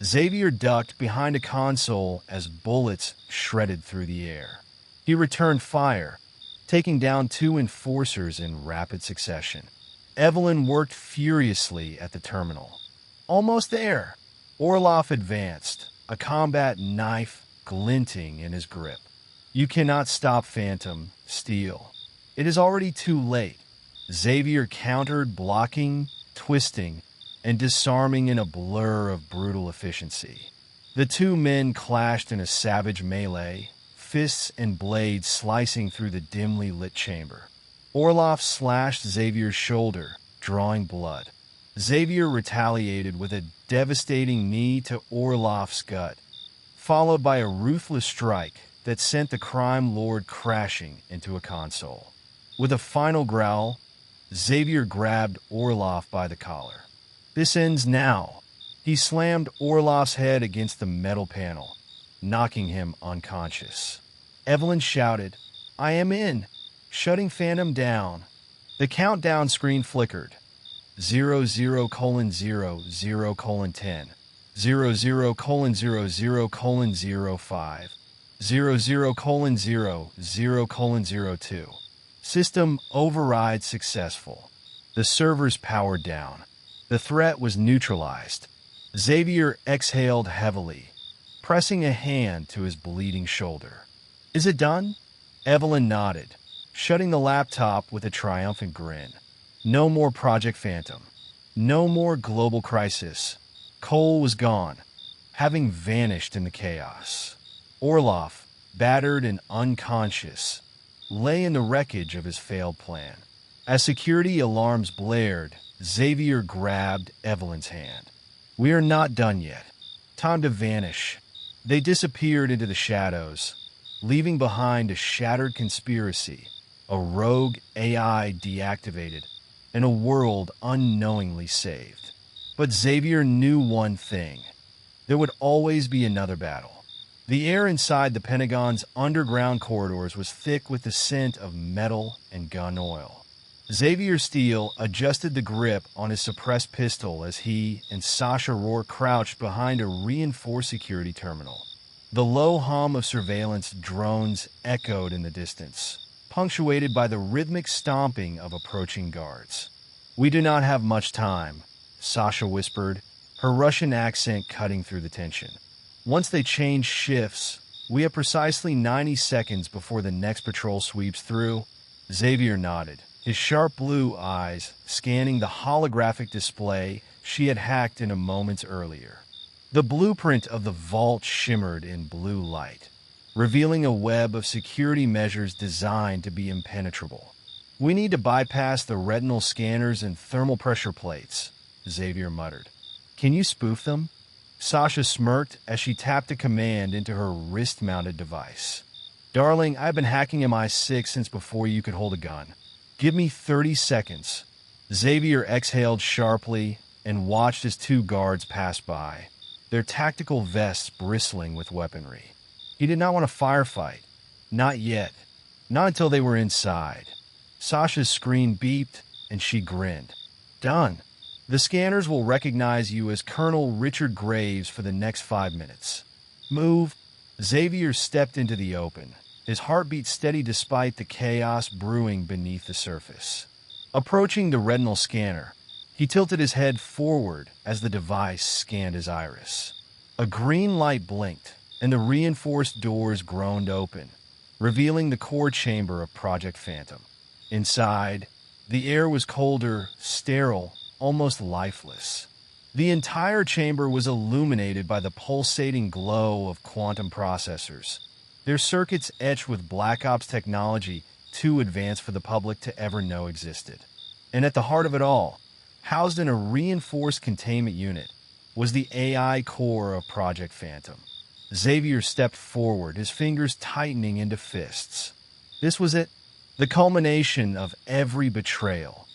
Xavier ducked behind a console as bullets shredded through the air. He returned fire, taking down 2 enforcers in rapid succession. Evelyn worked furiously at the terminal. "Almost there." Orloff advanced, a combat knife glinting in his grip. "You cannot stop Phantom, Steele. It is already too late." Xavier countered, blocking, twisting, and disarming in a blur of brutal efficiency. The 2 men clashed in a savage melee, fists and blades slicing through the dimly lit chamber. Orloff slashed Xavier's shoulder, drawing blood. Xavier retaliated with a devastating knee to Orloff's gut, followed by a ruthless strike that sent the crime lord crashing into a console. With a final growl, Xavier grabbed Orloff by the collar. "This ends now." He slammed Orloff's head against the metal panel, knocking him unconscious. Evelyn shouted, "I am in," shutting Phantom down. The countdown screen flickered. 00:00:10, 00:00:05, 00:00:02. System override successful. The servers powered down. The threat was neutralized. Xavier exhaled heavily, pressing a hand to his bleeding shoulder. "Is it done?" Evelyn nodded, shutting the laptop with a triumphant grin. No more Project Phantom. No more global crisis. Cole was gone, having vanished in the chaos. Orloff, battered and unconscious, lay in the wreckage of his failed plan. As security alarms blared, Xavier grabbed Evelyn's hand. "We are not done yet. Time to vanish." They disappeared into the shadows, leaving behind a shattered conspiracy, a rogue AI deactivated, and a world unknowingly saved. But Xavier knew one thing. There would always be another battle. The air inside the Pentagon's underground corridors was thick with the scent of metal and gun oil. Xavier Steele adjusted the grip on his suppressed pistol as he and Sasha Rohr crouched behind a reinforced security terminal. The low hum of surveillance drones echoed in the distance, punctuated by the rhythmic stomping of approaching guards. "We do not have much time," Sasha whispered, her Russian accent cutting through the tension. Once they change shifts, we have precisely 90 seconds before the next patrol sweeps through. Xavier nodded, his sharp blue eyes scanning the holographic display she had hacked in a moment earlier. The blueprint of the vault shimmered in blue light, revealing a web of security measures designed to be impenetrable. We need to bypass the retinal scanners and thermal pressure plates, Xavier muttered. Can you spoof them? Sasha smirked as she tapped a command into her wrist-mounted device. Darling, I've been hacking MI6 since before you could hold a gun. Give me 30 seconds. Xavier exhaled sharply and watched as two guards passed by, their tactical vests bristling with weaponry. He did not want to firefight. Not yet. Not until they were inside. Sasha's screen beeped, and she grinned. Done. The scanners will recognize you as Colonel Richard Graves for the next 5 minutes. Move. Xavier stepped into the open, his heartbeat steady despite the chaos brewing beneath the surface. Approaching the retinal scanner, he tilted his head forward as the device scanned his iris. A green light blinked, and the reinforced doors groaned open, revealing the core chamber of Project Phantom. Inside, the air was colder, sterile, almost lifeless. The entire chamber was illuminated by the pulsating glow of quantum processors, their circuits etched with Black Ops technology too advanced for the public to ever know existed. And at the heart of it all, housed in a reinforced containment unit, was the AI core of Project Phantom. Xavier stepped forward, his fingers tightening into fists. This was it, the culmination of every betrayal,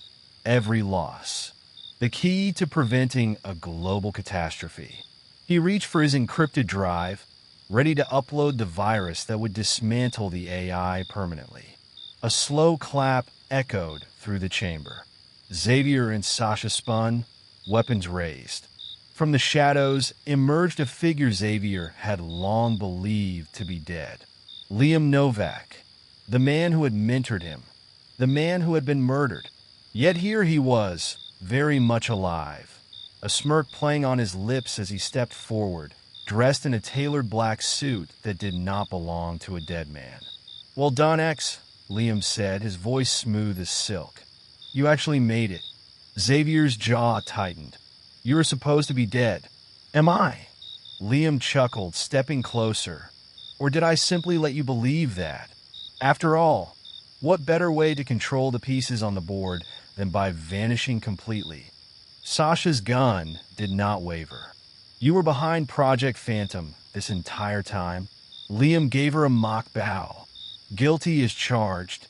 every loss. The key to preventing a global catastrophe. He reached for his encrypted drive, ready to upload the virus that would dismantle the AI permanently. A slow clap echoed through the chamber. Xavier and Sasha spun, weapons raised. From the shadows emerged a figure Xavier had long believed to be dead. Liam Novak, the man who had mentored him, the man who had been murdered. Yet here he was, very much alive, a smirk playing on his lips as he stepped forward, dressed in a tailored black suit that did not belong to a dead man. Well done, X, Liam said, his voice smooth as silk. You actually made it. Xavier's jaw tightened. You were supposed to be dead. Am I? Liam chuckled, stepping closer. Or did I simply let you believe that? After all, what better way to control the pieces on the board than by vanishing completely? Sasha's gun did not waver. You were behind Project Phantom this entire time. Liam gave her a mock bow. Guilty as charged.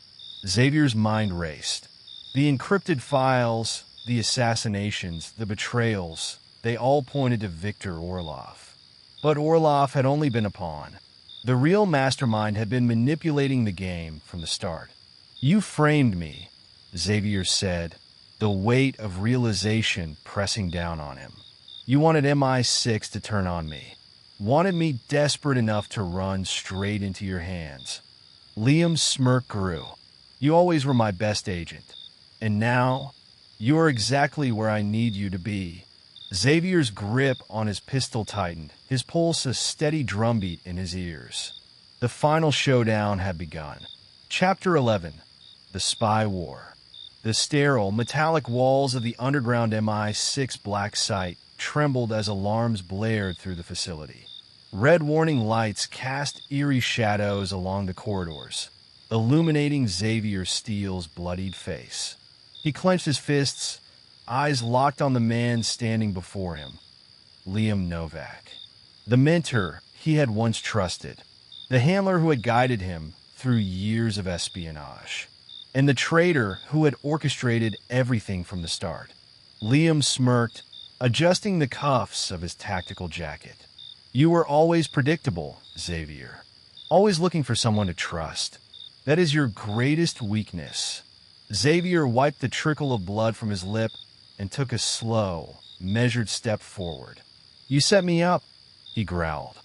Xavier's mind raced. The encrypted files, the assassinations, the betrayals, they all pointed to Victor Orloff. But Orloff had only been a pawn. The real mastermind had been manipulating the game from the start. You framed me, Xavier said, the weight of realization pressing down on him. You wanted MI6 to turn on me. Wanted me desperate enough to run straight into your hands. Liam's smirk grew. You always were my best agent. And now, you are exactly where I need you to be. Xavier's grip on his pistol tightened, his pulse a steady drumbeat in his ears. The final showdown had begun. Chapter 11. The Spy War. The sterile, metallic walls of the underground MI6 black site trembled as alarms blared through the facility. Red warning lights cast eerie shadows along the corridors, illuminating Xavier Steele's bloodied face. He clenched his fists, eyes locked on the man standing before him. Liam Novak. The mentor he had once trusted. The handler who had guided him through years of espionage. And the traitor who had orchestrated everything from the start. Liam smirked, adjusting the cuffs of his tactical jacket. You were always predictable, Xavier. Always looking for someone to trust. That is your greatest weakness. Xavier wiped the trickle of blood from his lip and took a slow, measured step forward. You set me up, he growled.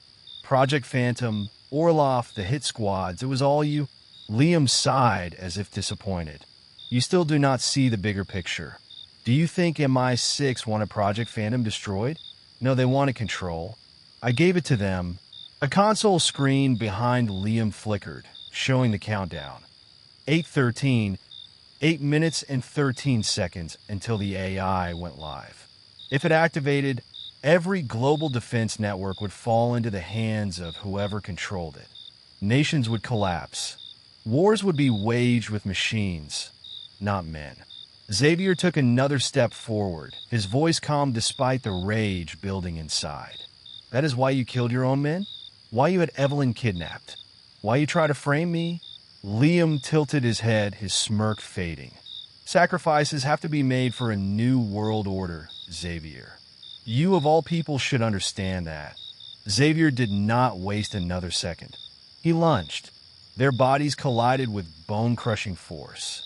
Project Phantom, Orloff, the hit squads, it was all you. Liam sighed as if disappointed. You still do not see the bigger picture. Do you think MI6 wanted Project Phantom destroyed? No, they wanted control. I gave it to them. A console screen behind Liam flickered, showing the countdown. 8:13, 8 minutes and 13 seconds until the AI went live. If it activated, every global defense network would fall into the hands of whoever controlled it. Nations would collapse. Wars would be waged with machines, not men. Xavier took another step forward, his voice calm despite the rage building inside. That is why you killed your own men? Why you had Evelyn kidnapped? Why you try to frame me? Liam tilted his head, his smirk fading. Sacrifices have to be made for a new world order, Xavier. You of all people should understand that. Xavier did not waste another second. He lunged. Their bodies collided with bone-crushing force.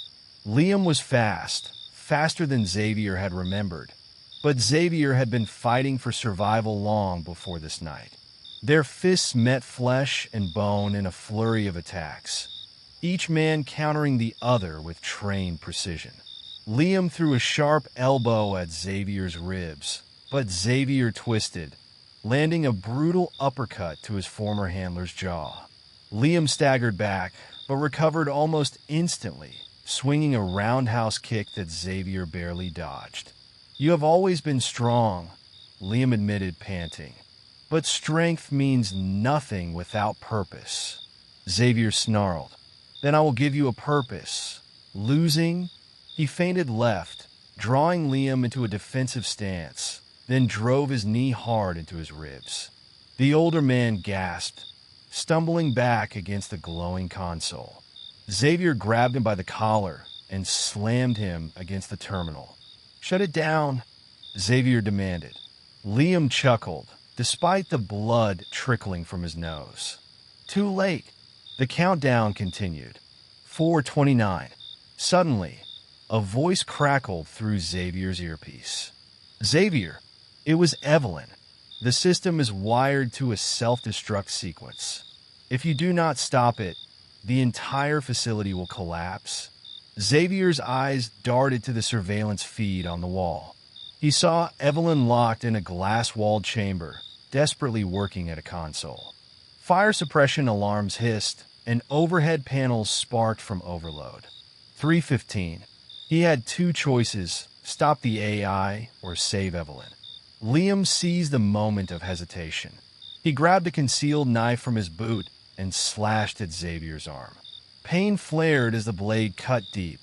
Liam was fast, faster than Xavier had remembered. But Xavier had been fighting for survival long before this night. Their fists met flesh and bone in a flurry of attacks, each man countering the other with trained precision. Liam threw a sharp elbow at Xavier's ribs, but Xavier twisted, landing a brutal uppercut to his former handler's jaw. Liam staggered back, but recovered almost instantly, swinging a roundhouse kick that Xavier barely dodged. You have always been strong, Liam admitted, panting. But strength means nothing without purpose. Xavier snarled. Then I will give you a purpose. Losing? He feinted left, drawing Liam into a defensive stance, then drove his knee hard into his ribs. The older man gasped, stumbling back against the glowing console. Xavier grabbed him by the collar and slammed him against the terminal. Shut it down, Xavier demanded. Liam chuckled, despite the blood trickling from his nose. Too late. The countdown continued. 4:29. Suddenly, a voice crackled through Xavier's earpiece. Xavier, it was Evelyn. The system is wired to a self-destruct sequence. If you do not stop it, the entire facility will collapse. Xavier's eyes darted to the surveillance feed on the wall. He saw Evelyn locked in a glass-walled chamber, desperately working at a console. Fire suppression alarms hissed, and overhead panels sparked from overload. 3:15. He had two choices: stop the AI or save Evelyn. Liam seized the moment of hesitation. He grabbed a concealed knife from his boot and slashed at Xavier's arm. Pain flared as the blade cut deep,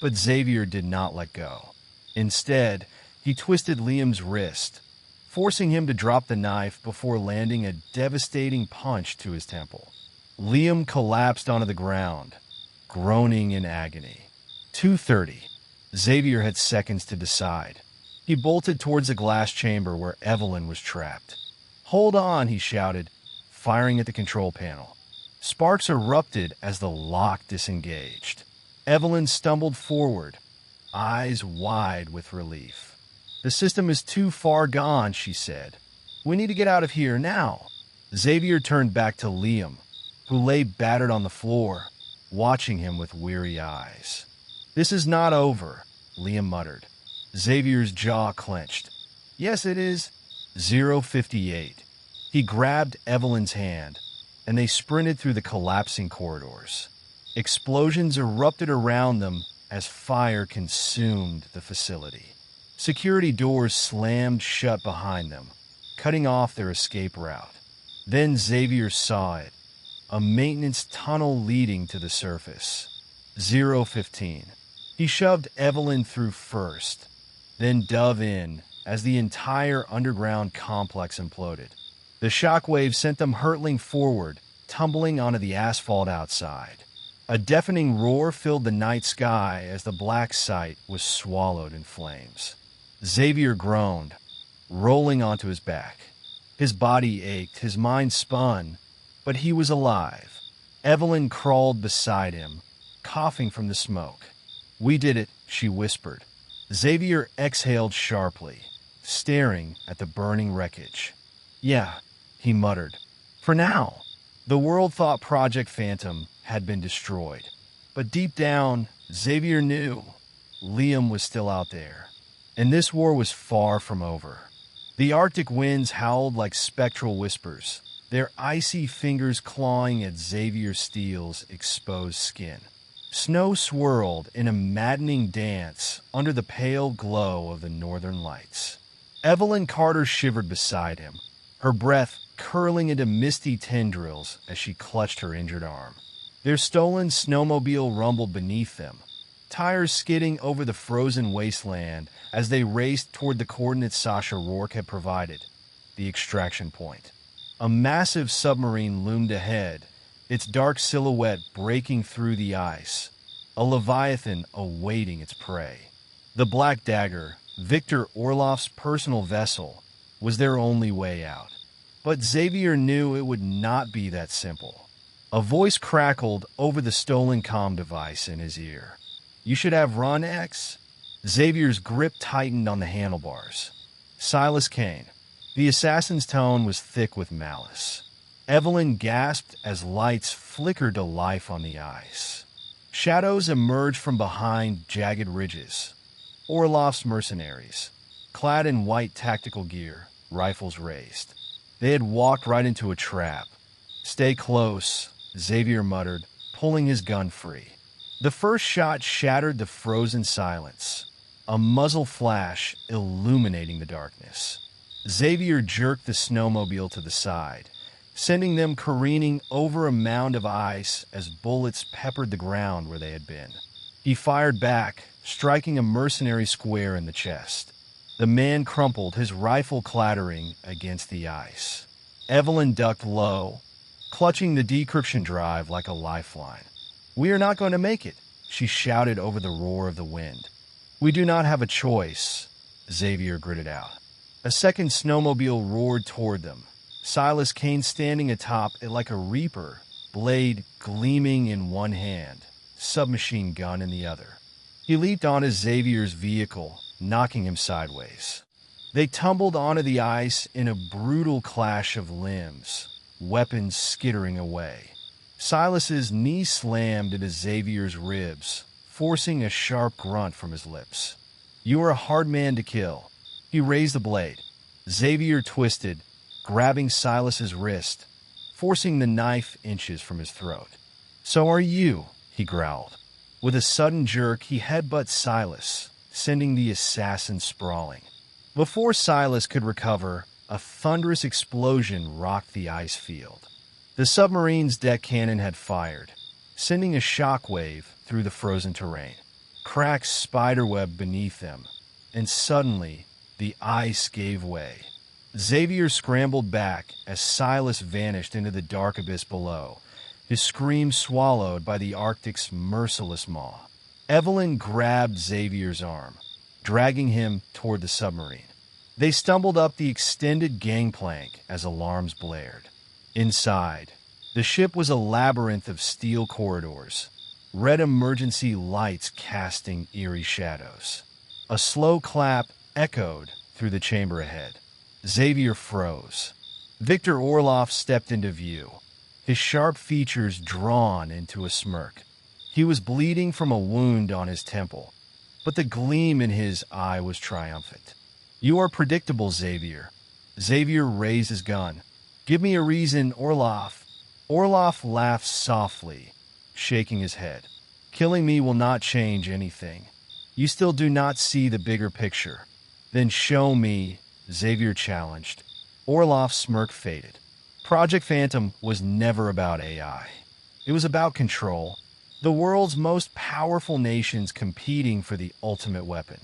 but Xavier did not let go. Instead, he twisted Liam's wrist, forcing him to drop the knife before landing a devastating punch to his temple. Liam collapsed onto the ground, groaning in agony. 2:30. Xavier had seconds to decide. He bolted towards the glass chamber where Evelyn was trapped. Hold on, he shouted, firing at the control panel. Sparks erupted as the lock disengaged. Evelyn stumbled forward, eyes wide with relief. The system is too far gone, she said. We need to get out of here now. Xavier turned back to Liam, who lay battered on the floor, watching him with weary eyes. This is not over, Liam muttered. Xavier's jaw clenched. Yes, it is. 0:58. He grabbed Evelyn's hand, and they sprinted through the collapsing corridors. Explosions erupted around them as fire consumed the facility. Security doors slammed shut behind them, cutting off their escape route. Then Xavier saw it, a maintenance tunnel leading to the surface. 0:15. He shoved Evelyn through first, then dove in as the entire underground complex imploded. The shockwave sent them hurtling forward, tumbling onto the asphalt outside. A deafening roar filled the night sky as the black site was swallowed in flames. Xavier groaned, rolling onto his back. His body ached, his mind spun, but he was alive. Evelyn crawled beside him, coughing from the smoke. We did it, she whispered. Xavier exhaled sharply, staring at the burning wreckage. Yeah, he muttered. For now. The world thought Project Phantom had been destroyed. But deep down, Xavier knew Liam was still out there, And this war was far from over. The Arctic winds howled like spectral whispers, their icy fingers clawing at Xavier Steele's exposed skin. Snow swirled in a maddening dance under the pale glow of the northern lights. Evelyn Carter shivered beside him, her breath curling into misty tendrils as she clutched her injured arm. Their stolen snowmobile rumbled beneath them, tires skidding over the frozen wasteland as they raced toward the coordinates Sasha Rourke had provided, the extraction point. A massive submarine loomed ahead, its dark silhouette breaking through the ice, a leviathan awaiting its prey. The Black Dagger, Victor Orloff's personal vessel, was their only way out. But Xavier knew it would not be that simple. A voice crackled over the stolen comm device in his ear. "You should have run, X?" Xavier's grip tightened on the handlebars. Silas Kane. The assassin's tone was thick with malice. Evelyn gasped as lights flickered to life on the ice. Shadows emerged from behind jagged ridges. Orloff's mercenaries, clad in white tactical gear, rifles raised. They had walked right into a trap. "Stay close," Xavier muttered, pulling his gun free. The first shot shattered the frozen silence, a muzzle flash illuminating the darkness. Xavier jerked the snowmobile to the side, sending them careening over a mound of ice as bullets peppered the ground where they had been. He fired back, striking a mercenary square in the chest. The man crumpled, his rifle clattering against the ice. Evelyn ducked low, clutching the decryption drive like a lifeline. "We are not going to make it," she shouted over the roar of the wind. "We do not have a choice," Xavier gritted out. A second snowmobile roared toward them, Silas Kane standing atop it like a reaper, blade gleaming in one hand, submachine gun in the other. He leaped onto Xavier's vehicle, knocking him sideways. They tumbled onto the ice in a brutal clash of limbs, weapons skittering away. Silas's knee slammed into Xavier's ribs, forcing a sharp grunt from his lips. "You are a hard man to kill." He raised the blade. Xavier twisted, grabbing Silas's wrist, forcing the knife inches from his throat. "So are you," he growled. With a sudden jerk, he headbutted Silas, sending the assassin sprawling. Before Silas could recover, a thunderous explosion rocked the ice field. The submarine's deck cannon had fired, sending a shockwave through the frozen terrain. Cracks spiderwebbed beneath them, and suddenly the ice gave way. Xavier scrambled back as Silas vanished into the dark abyss below, his scream swallowed by the Arctic's merciless maw. Evelyn grabbed Xavier's arm, dragging him toward the submarine. They stumbled up the extended gangplank as alarms blared. Inside, the ship was a labyrinth of steel corridors, red emergency lights casting eerie shadows. A slow clap echoed through the chamber ahead. Xavier froze. Victor Orloff stepped into view, his sharp features drawn into a smirk. He was bleeding from a wound on his temple, but the gleam in his eye was triumphant. "You are predictable, Xavier." Xavier raised his gun. "Give me a reason, Orloff." Orloff laughed softly, shaking his head. "Killing me will not change anything. You still do not see the bigger picture." "Then show me," Xavier challenged. Orloff's smirk faded. Project Phantom was never about AI. It was about control. The world's most powerful nations competing for the ultimate weapon.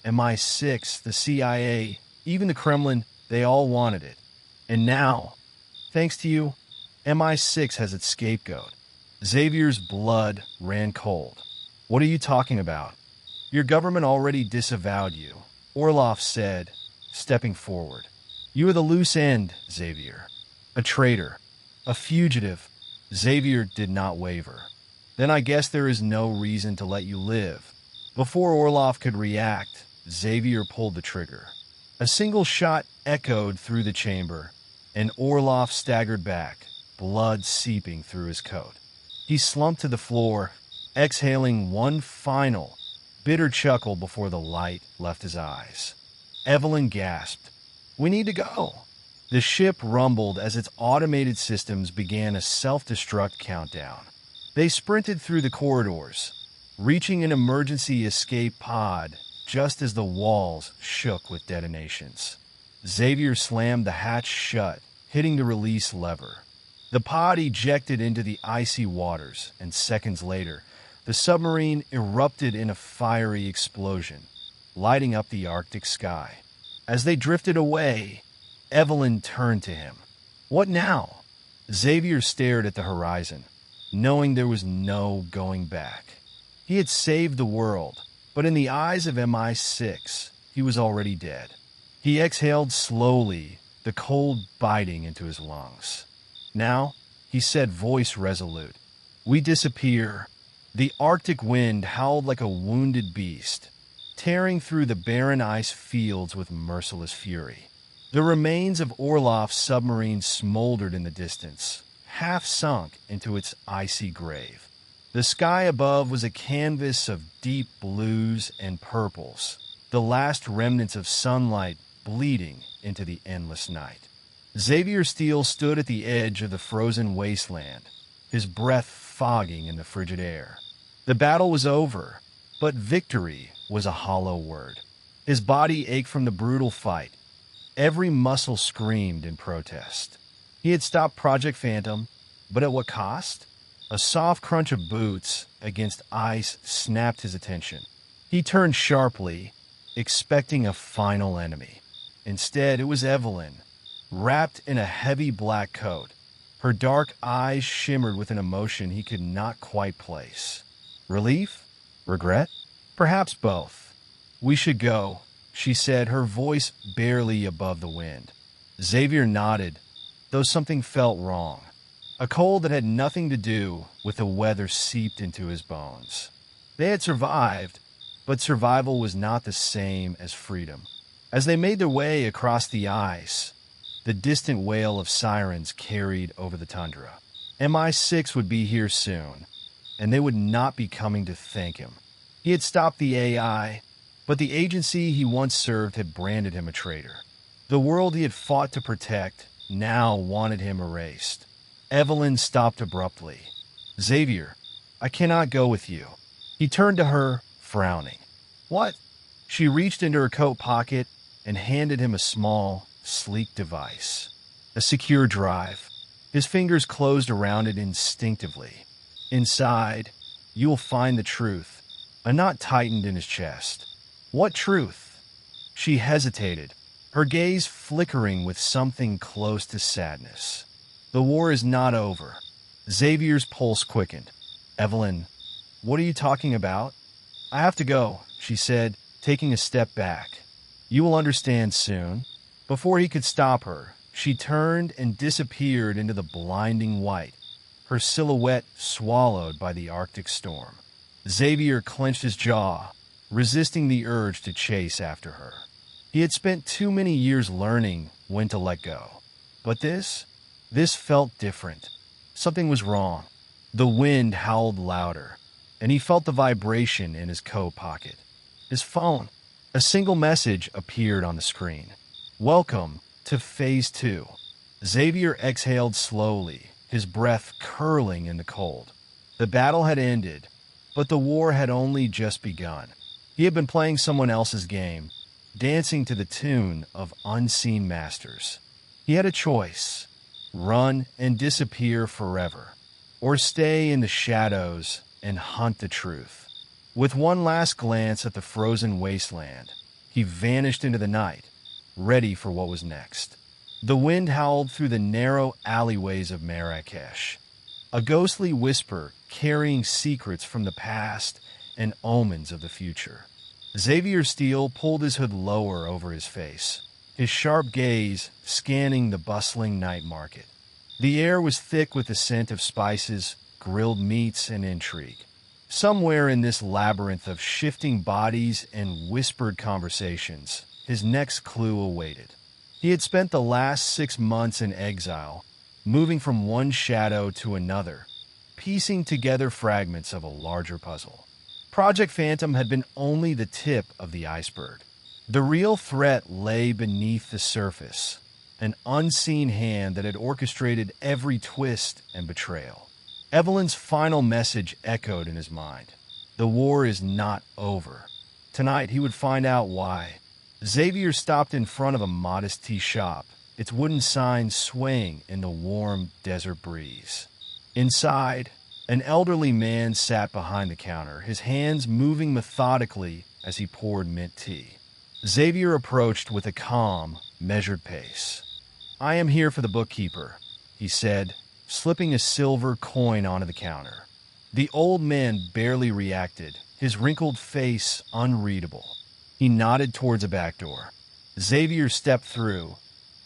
MI6, the CIA, even the Kremlin, they all wanted it. And now, thanks to you, MI6 has its scapegoat. Xavier's blood ran cold. "What are you talking about?" "Your government already disavowed you," Orloff said, stepping forward. "You are the loose end, Xavier. A traitor. A fugitive." Xavier did not waver. "Then I guess there is no reason to let you live." Before Orloff could react, Xavier pulled the trigger. A single shot echoed through the chamber, and Orloff staggered back, blood seeping through his coat. He slumped to the floor, exhaling one final, bitter chuckle before the light left his eyes. Evelyn gasped. "We need to go." The ship rumbled as its automated systems began a self-destruct countdown. They sprinted through the corridors, reaching an emergency escape pod just as the walls shook with detonations. Xavier slammed the hatch shut, hitting the release lever. The pod ejected into the icy waters, and seconds later, the submarine erupted in a fiery explosion, lighting up the Arctic sky. As they drifted away, Evelyn turned to him. "What now?" Xavier stared at the horizon, knowing there was no going back. He had saved the world, but in the eyes of MI6, he was already dead. He exhaled slowly, the cold biting into his lungs. "Now," he said, voice resolute, "we disappear." The Arctic wind howled like a wounded beast, tearing through the barren ice fields with merciless fury. The remains of Orloff's submarine smoldered in the distance, half sunk into its icy grave. The sky above was a canvas of deep blues and purples, the last remnants of sunlight bleeding into the endless night. Xavier Steele stood at the edge of the frozen wasteland, his breath fogging in the frigid air. The battle was over, but victory was a hollow word. His body ached from the brutal fight. Every muscle screamed in protest. He had stopped Project Phantom, but at what cost? A soft crunch of boots against ice snapped his attention. He turned sharply, expecting a final enemy. Instead, it was Evelyn, wrapped in a heavy black coat. Her dark eyes shimmered with an emotion he could not quite place. Relief? Regret? Perhaps both. "We should go," she said, her voice barely above the wind. Xavier nodded, though something felt wrong. A cold that had nothing to do with the weather seeped into his bones. They had survived, but survival was not the same as freedom. As they made their way across the ice, the distant wail of sirens carried over the tundra. MI6 would be here soon, and they would not be coming to thank him. He had stopped the AI, but the agency he once served had branded him a traitor. The world he had fought to protect now wanted him erased. Evelyn stopped abruptly. "Xavier, I cannot go with you." He turned to her, frowning. "What?" She reached into her coat pocket and handed him a small, sleek device. A secure drive. His fingers closed around it instinctively. Inside, you will find the truth. A knot tightened in his chest. "What truth?" She hesitated, her gaze flickering with something close to sadness. "The war is not over." Xavier's pulse quickened. "Evelyn, what are you talking about?" "I have to go," she said, taking a step back. "You will understand soon." Before he could stop her, she turned and disappeared into the blinding white, her silhouette swallowed by the Arctic storm. Xavier clenched his jaw, resisting the urge to chase after her. He had spent too many years learning when to let go. But this felt different. Something was wrong. The wind howled louder, and he felt the vibration in his coat pocket. His phone. A single message appeared on the screen. "Welcome to Phase 2. Xavier exhaled slowly, his breath curling in the cold. The battle had ended, but the war had only just begun. He had been playing someone else's game, dancing to the tune of unseen masters. He had a choice: run and disappear forever, or stay in the shadows and hunt the truth. With one last glance at the frozen wasteland, he vanished into the night, ready for what was next. The wind howled through the narrow alleyways of Marrakesh, a ghostly whisper carrying secrets from the past and omens of the future. Xavier Steele pulled his hood lower over his face, his sharp gaze scanning the bustling night market. The air was thick with the scent of spices, grilled meats, and intrigue. Somewhere in this labyrinth of shifting bodies and whispered conversations, his next clue awaited. He had spent the last 6 months in exile, moving from one shadow to another, piecing together fragments of a larger puzzle. Project Phantom had been only the tip of the iceberg. The real threat lay beneath the surface, an unseen hand that had orchestrated every twist and betrayal. Evelyn's final message echoed in his mind. The war is not over. Tonight he would find out why. Xavier stopped in front of a modest tea shop, its wooden sign swaying in the warm desert breeze. Inside, an elderly man sat behind the counter, his hands moving methodically as he poured mint tea. Xavier approached with a calm, measured pace. "I am here for the bookkeeper," he said, slipping a silver coin onto the counter. The old man barely reacted, his wrinkled face unreadable. He nodded towards a back door. Xavier stepped through,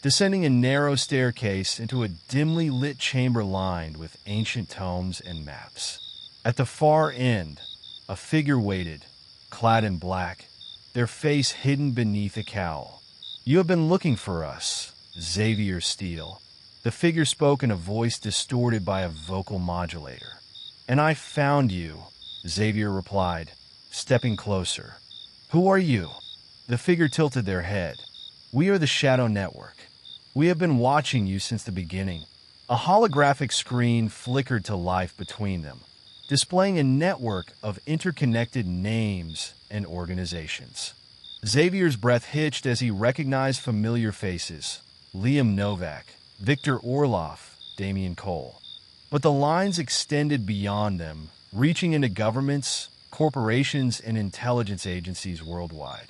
descending a narrow staircase into a dimly lit chamber lined with ancient tomes and maps. At the far end, a figure waited, clad in black, their face hidden beneath a cowl. "You have been looking for us, Xavier Steele." The figure spoke in a voice distorted by a vocal modulator. "And I found you," Xavier replied, stepping closer. "Who are you?" The figure tilted their head. "We are the Shadow Network. We have been watching you since the beginning." A holographic screen flickered to life between them, displaying a network of interconnected names and organizations. Xavier's breath hitched as he recognized familiar faces: Liam Novak, Victor Orloff, Damian Cole. But the lines extended beyond them, reaching into governments, corporations, and intelligence agencies worldwide.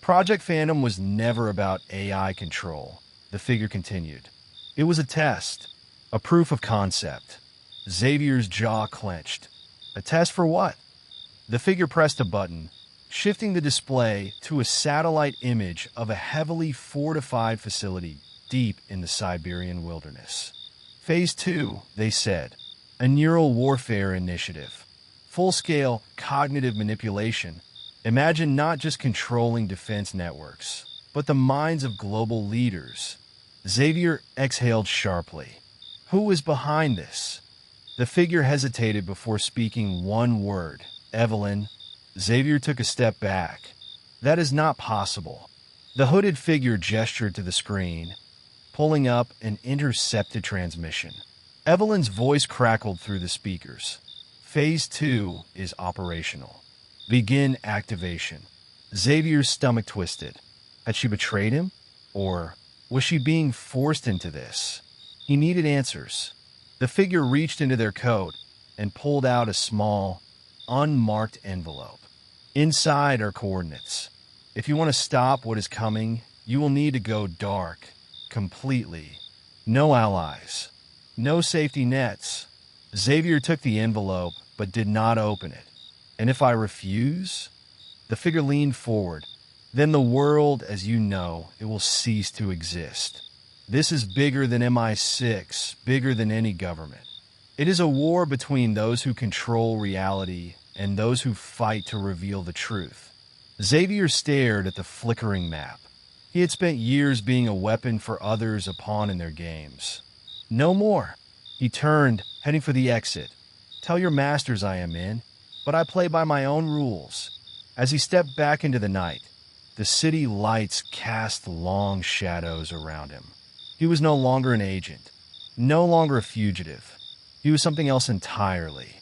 Project Phantom was never about AI control, the figure continued. It was a test, a proof of concept. Xavier's jaw clenched. A test for what? The figure pressed a button, shifting the display to a satellite image of a heavily fortified facility deep in the Siberian wilderness. Phase 2, they said, a neural warfare initiative. Full-scale cognitive manipulation. Imagine not just controlling defense networks, but the minds of global leaders. Xavier exhaled sharply. Who is behind this? The figure hesitated before speaking one word. "Evelyn." Xavier took a step back. "That is not possible." The hooded figure gestured to the screen, pulling up an intercepted transmission. Evelyn's voice crackled through the speakers. "Phase 2 is operational. Begin activation." Xavier's stomach twisted. Had she betrayed him? Or was she being forced into this? He needed answers. The figure reached into their coat and pulled out a small, unmarked envelope. Inside are coordinates. If you want to stop what is coming, you will need to go dark, completely. No allies. No safety nets. Xavier took the envelope, but did not open it. "And if I refuse?" The figure leaned forward. "Then the world, as you know, it will cease to exist. This is bigger than MI6, bigger than any government. It is a war between those who control reality and those who fight to reveal the truth." Xavier stared at the flickering map. He had spent years being a weapon for others, a pawn in their games. No more. He turned, heading for the exit. "Tell your masters I am in, but I play by my own rules." As he stepped back into the night, the city lights cast long shadows around him. He was no longer an agent, no longer a fugitive. He was something else entirely.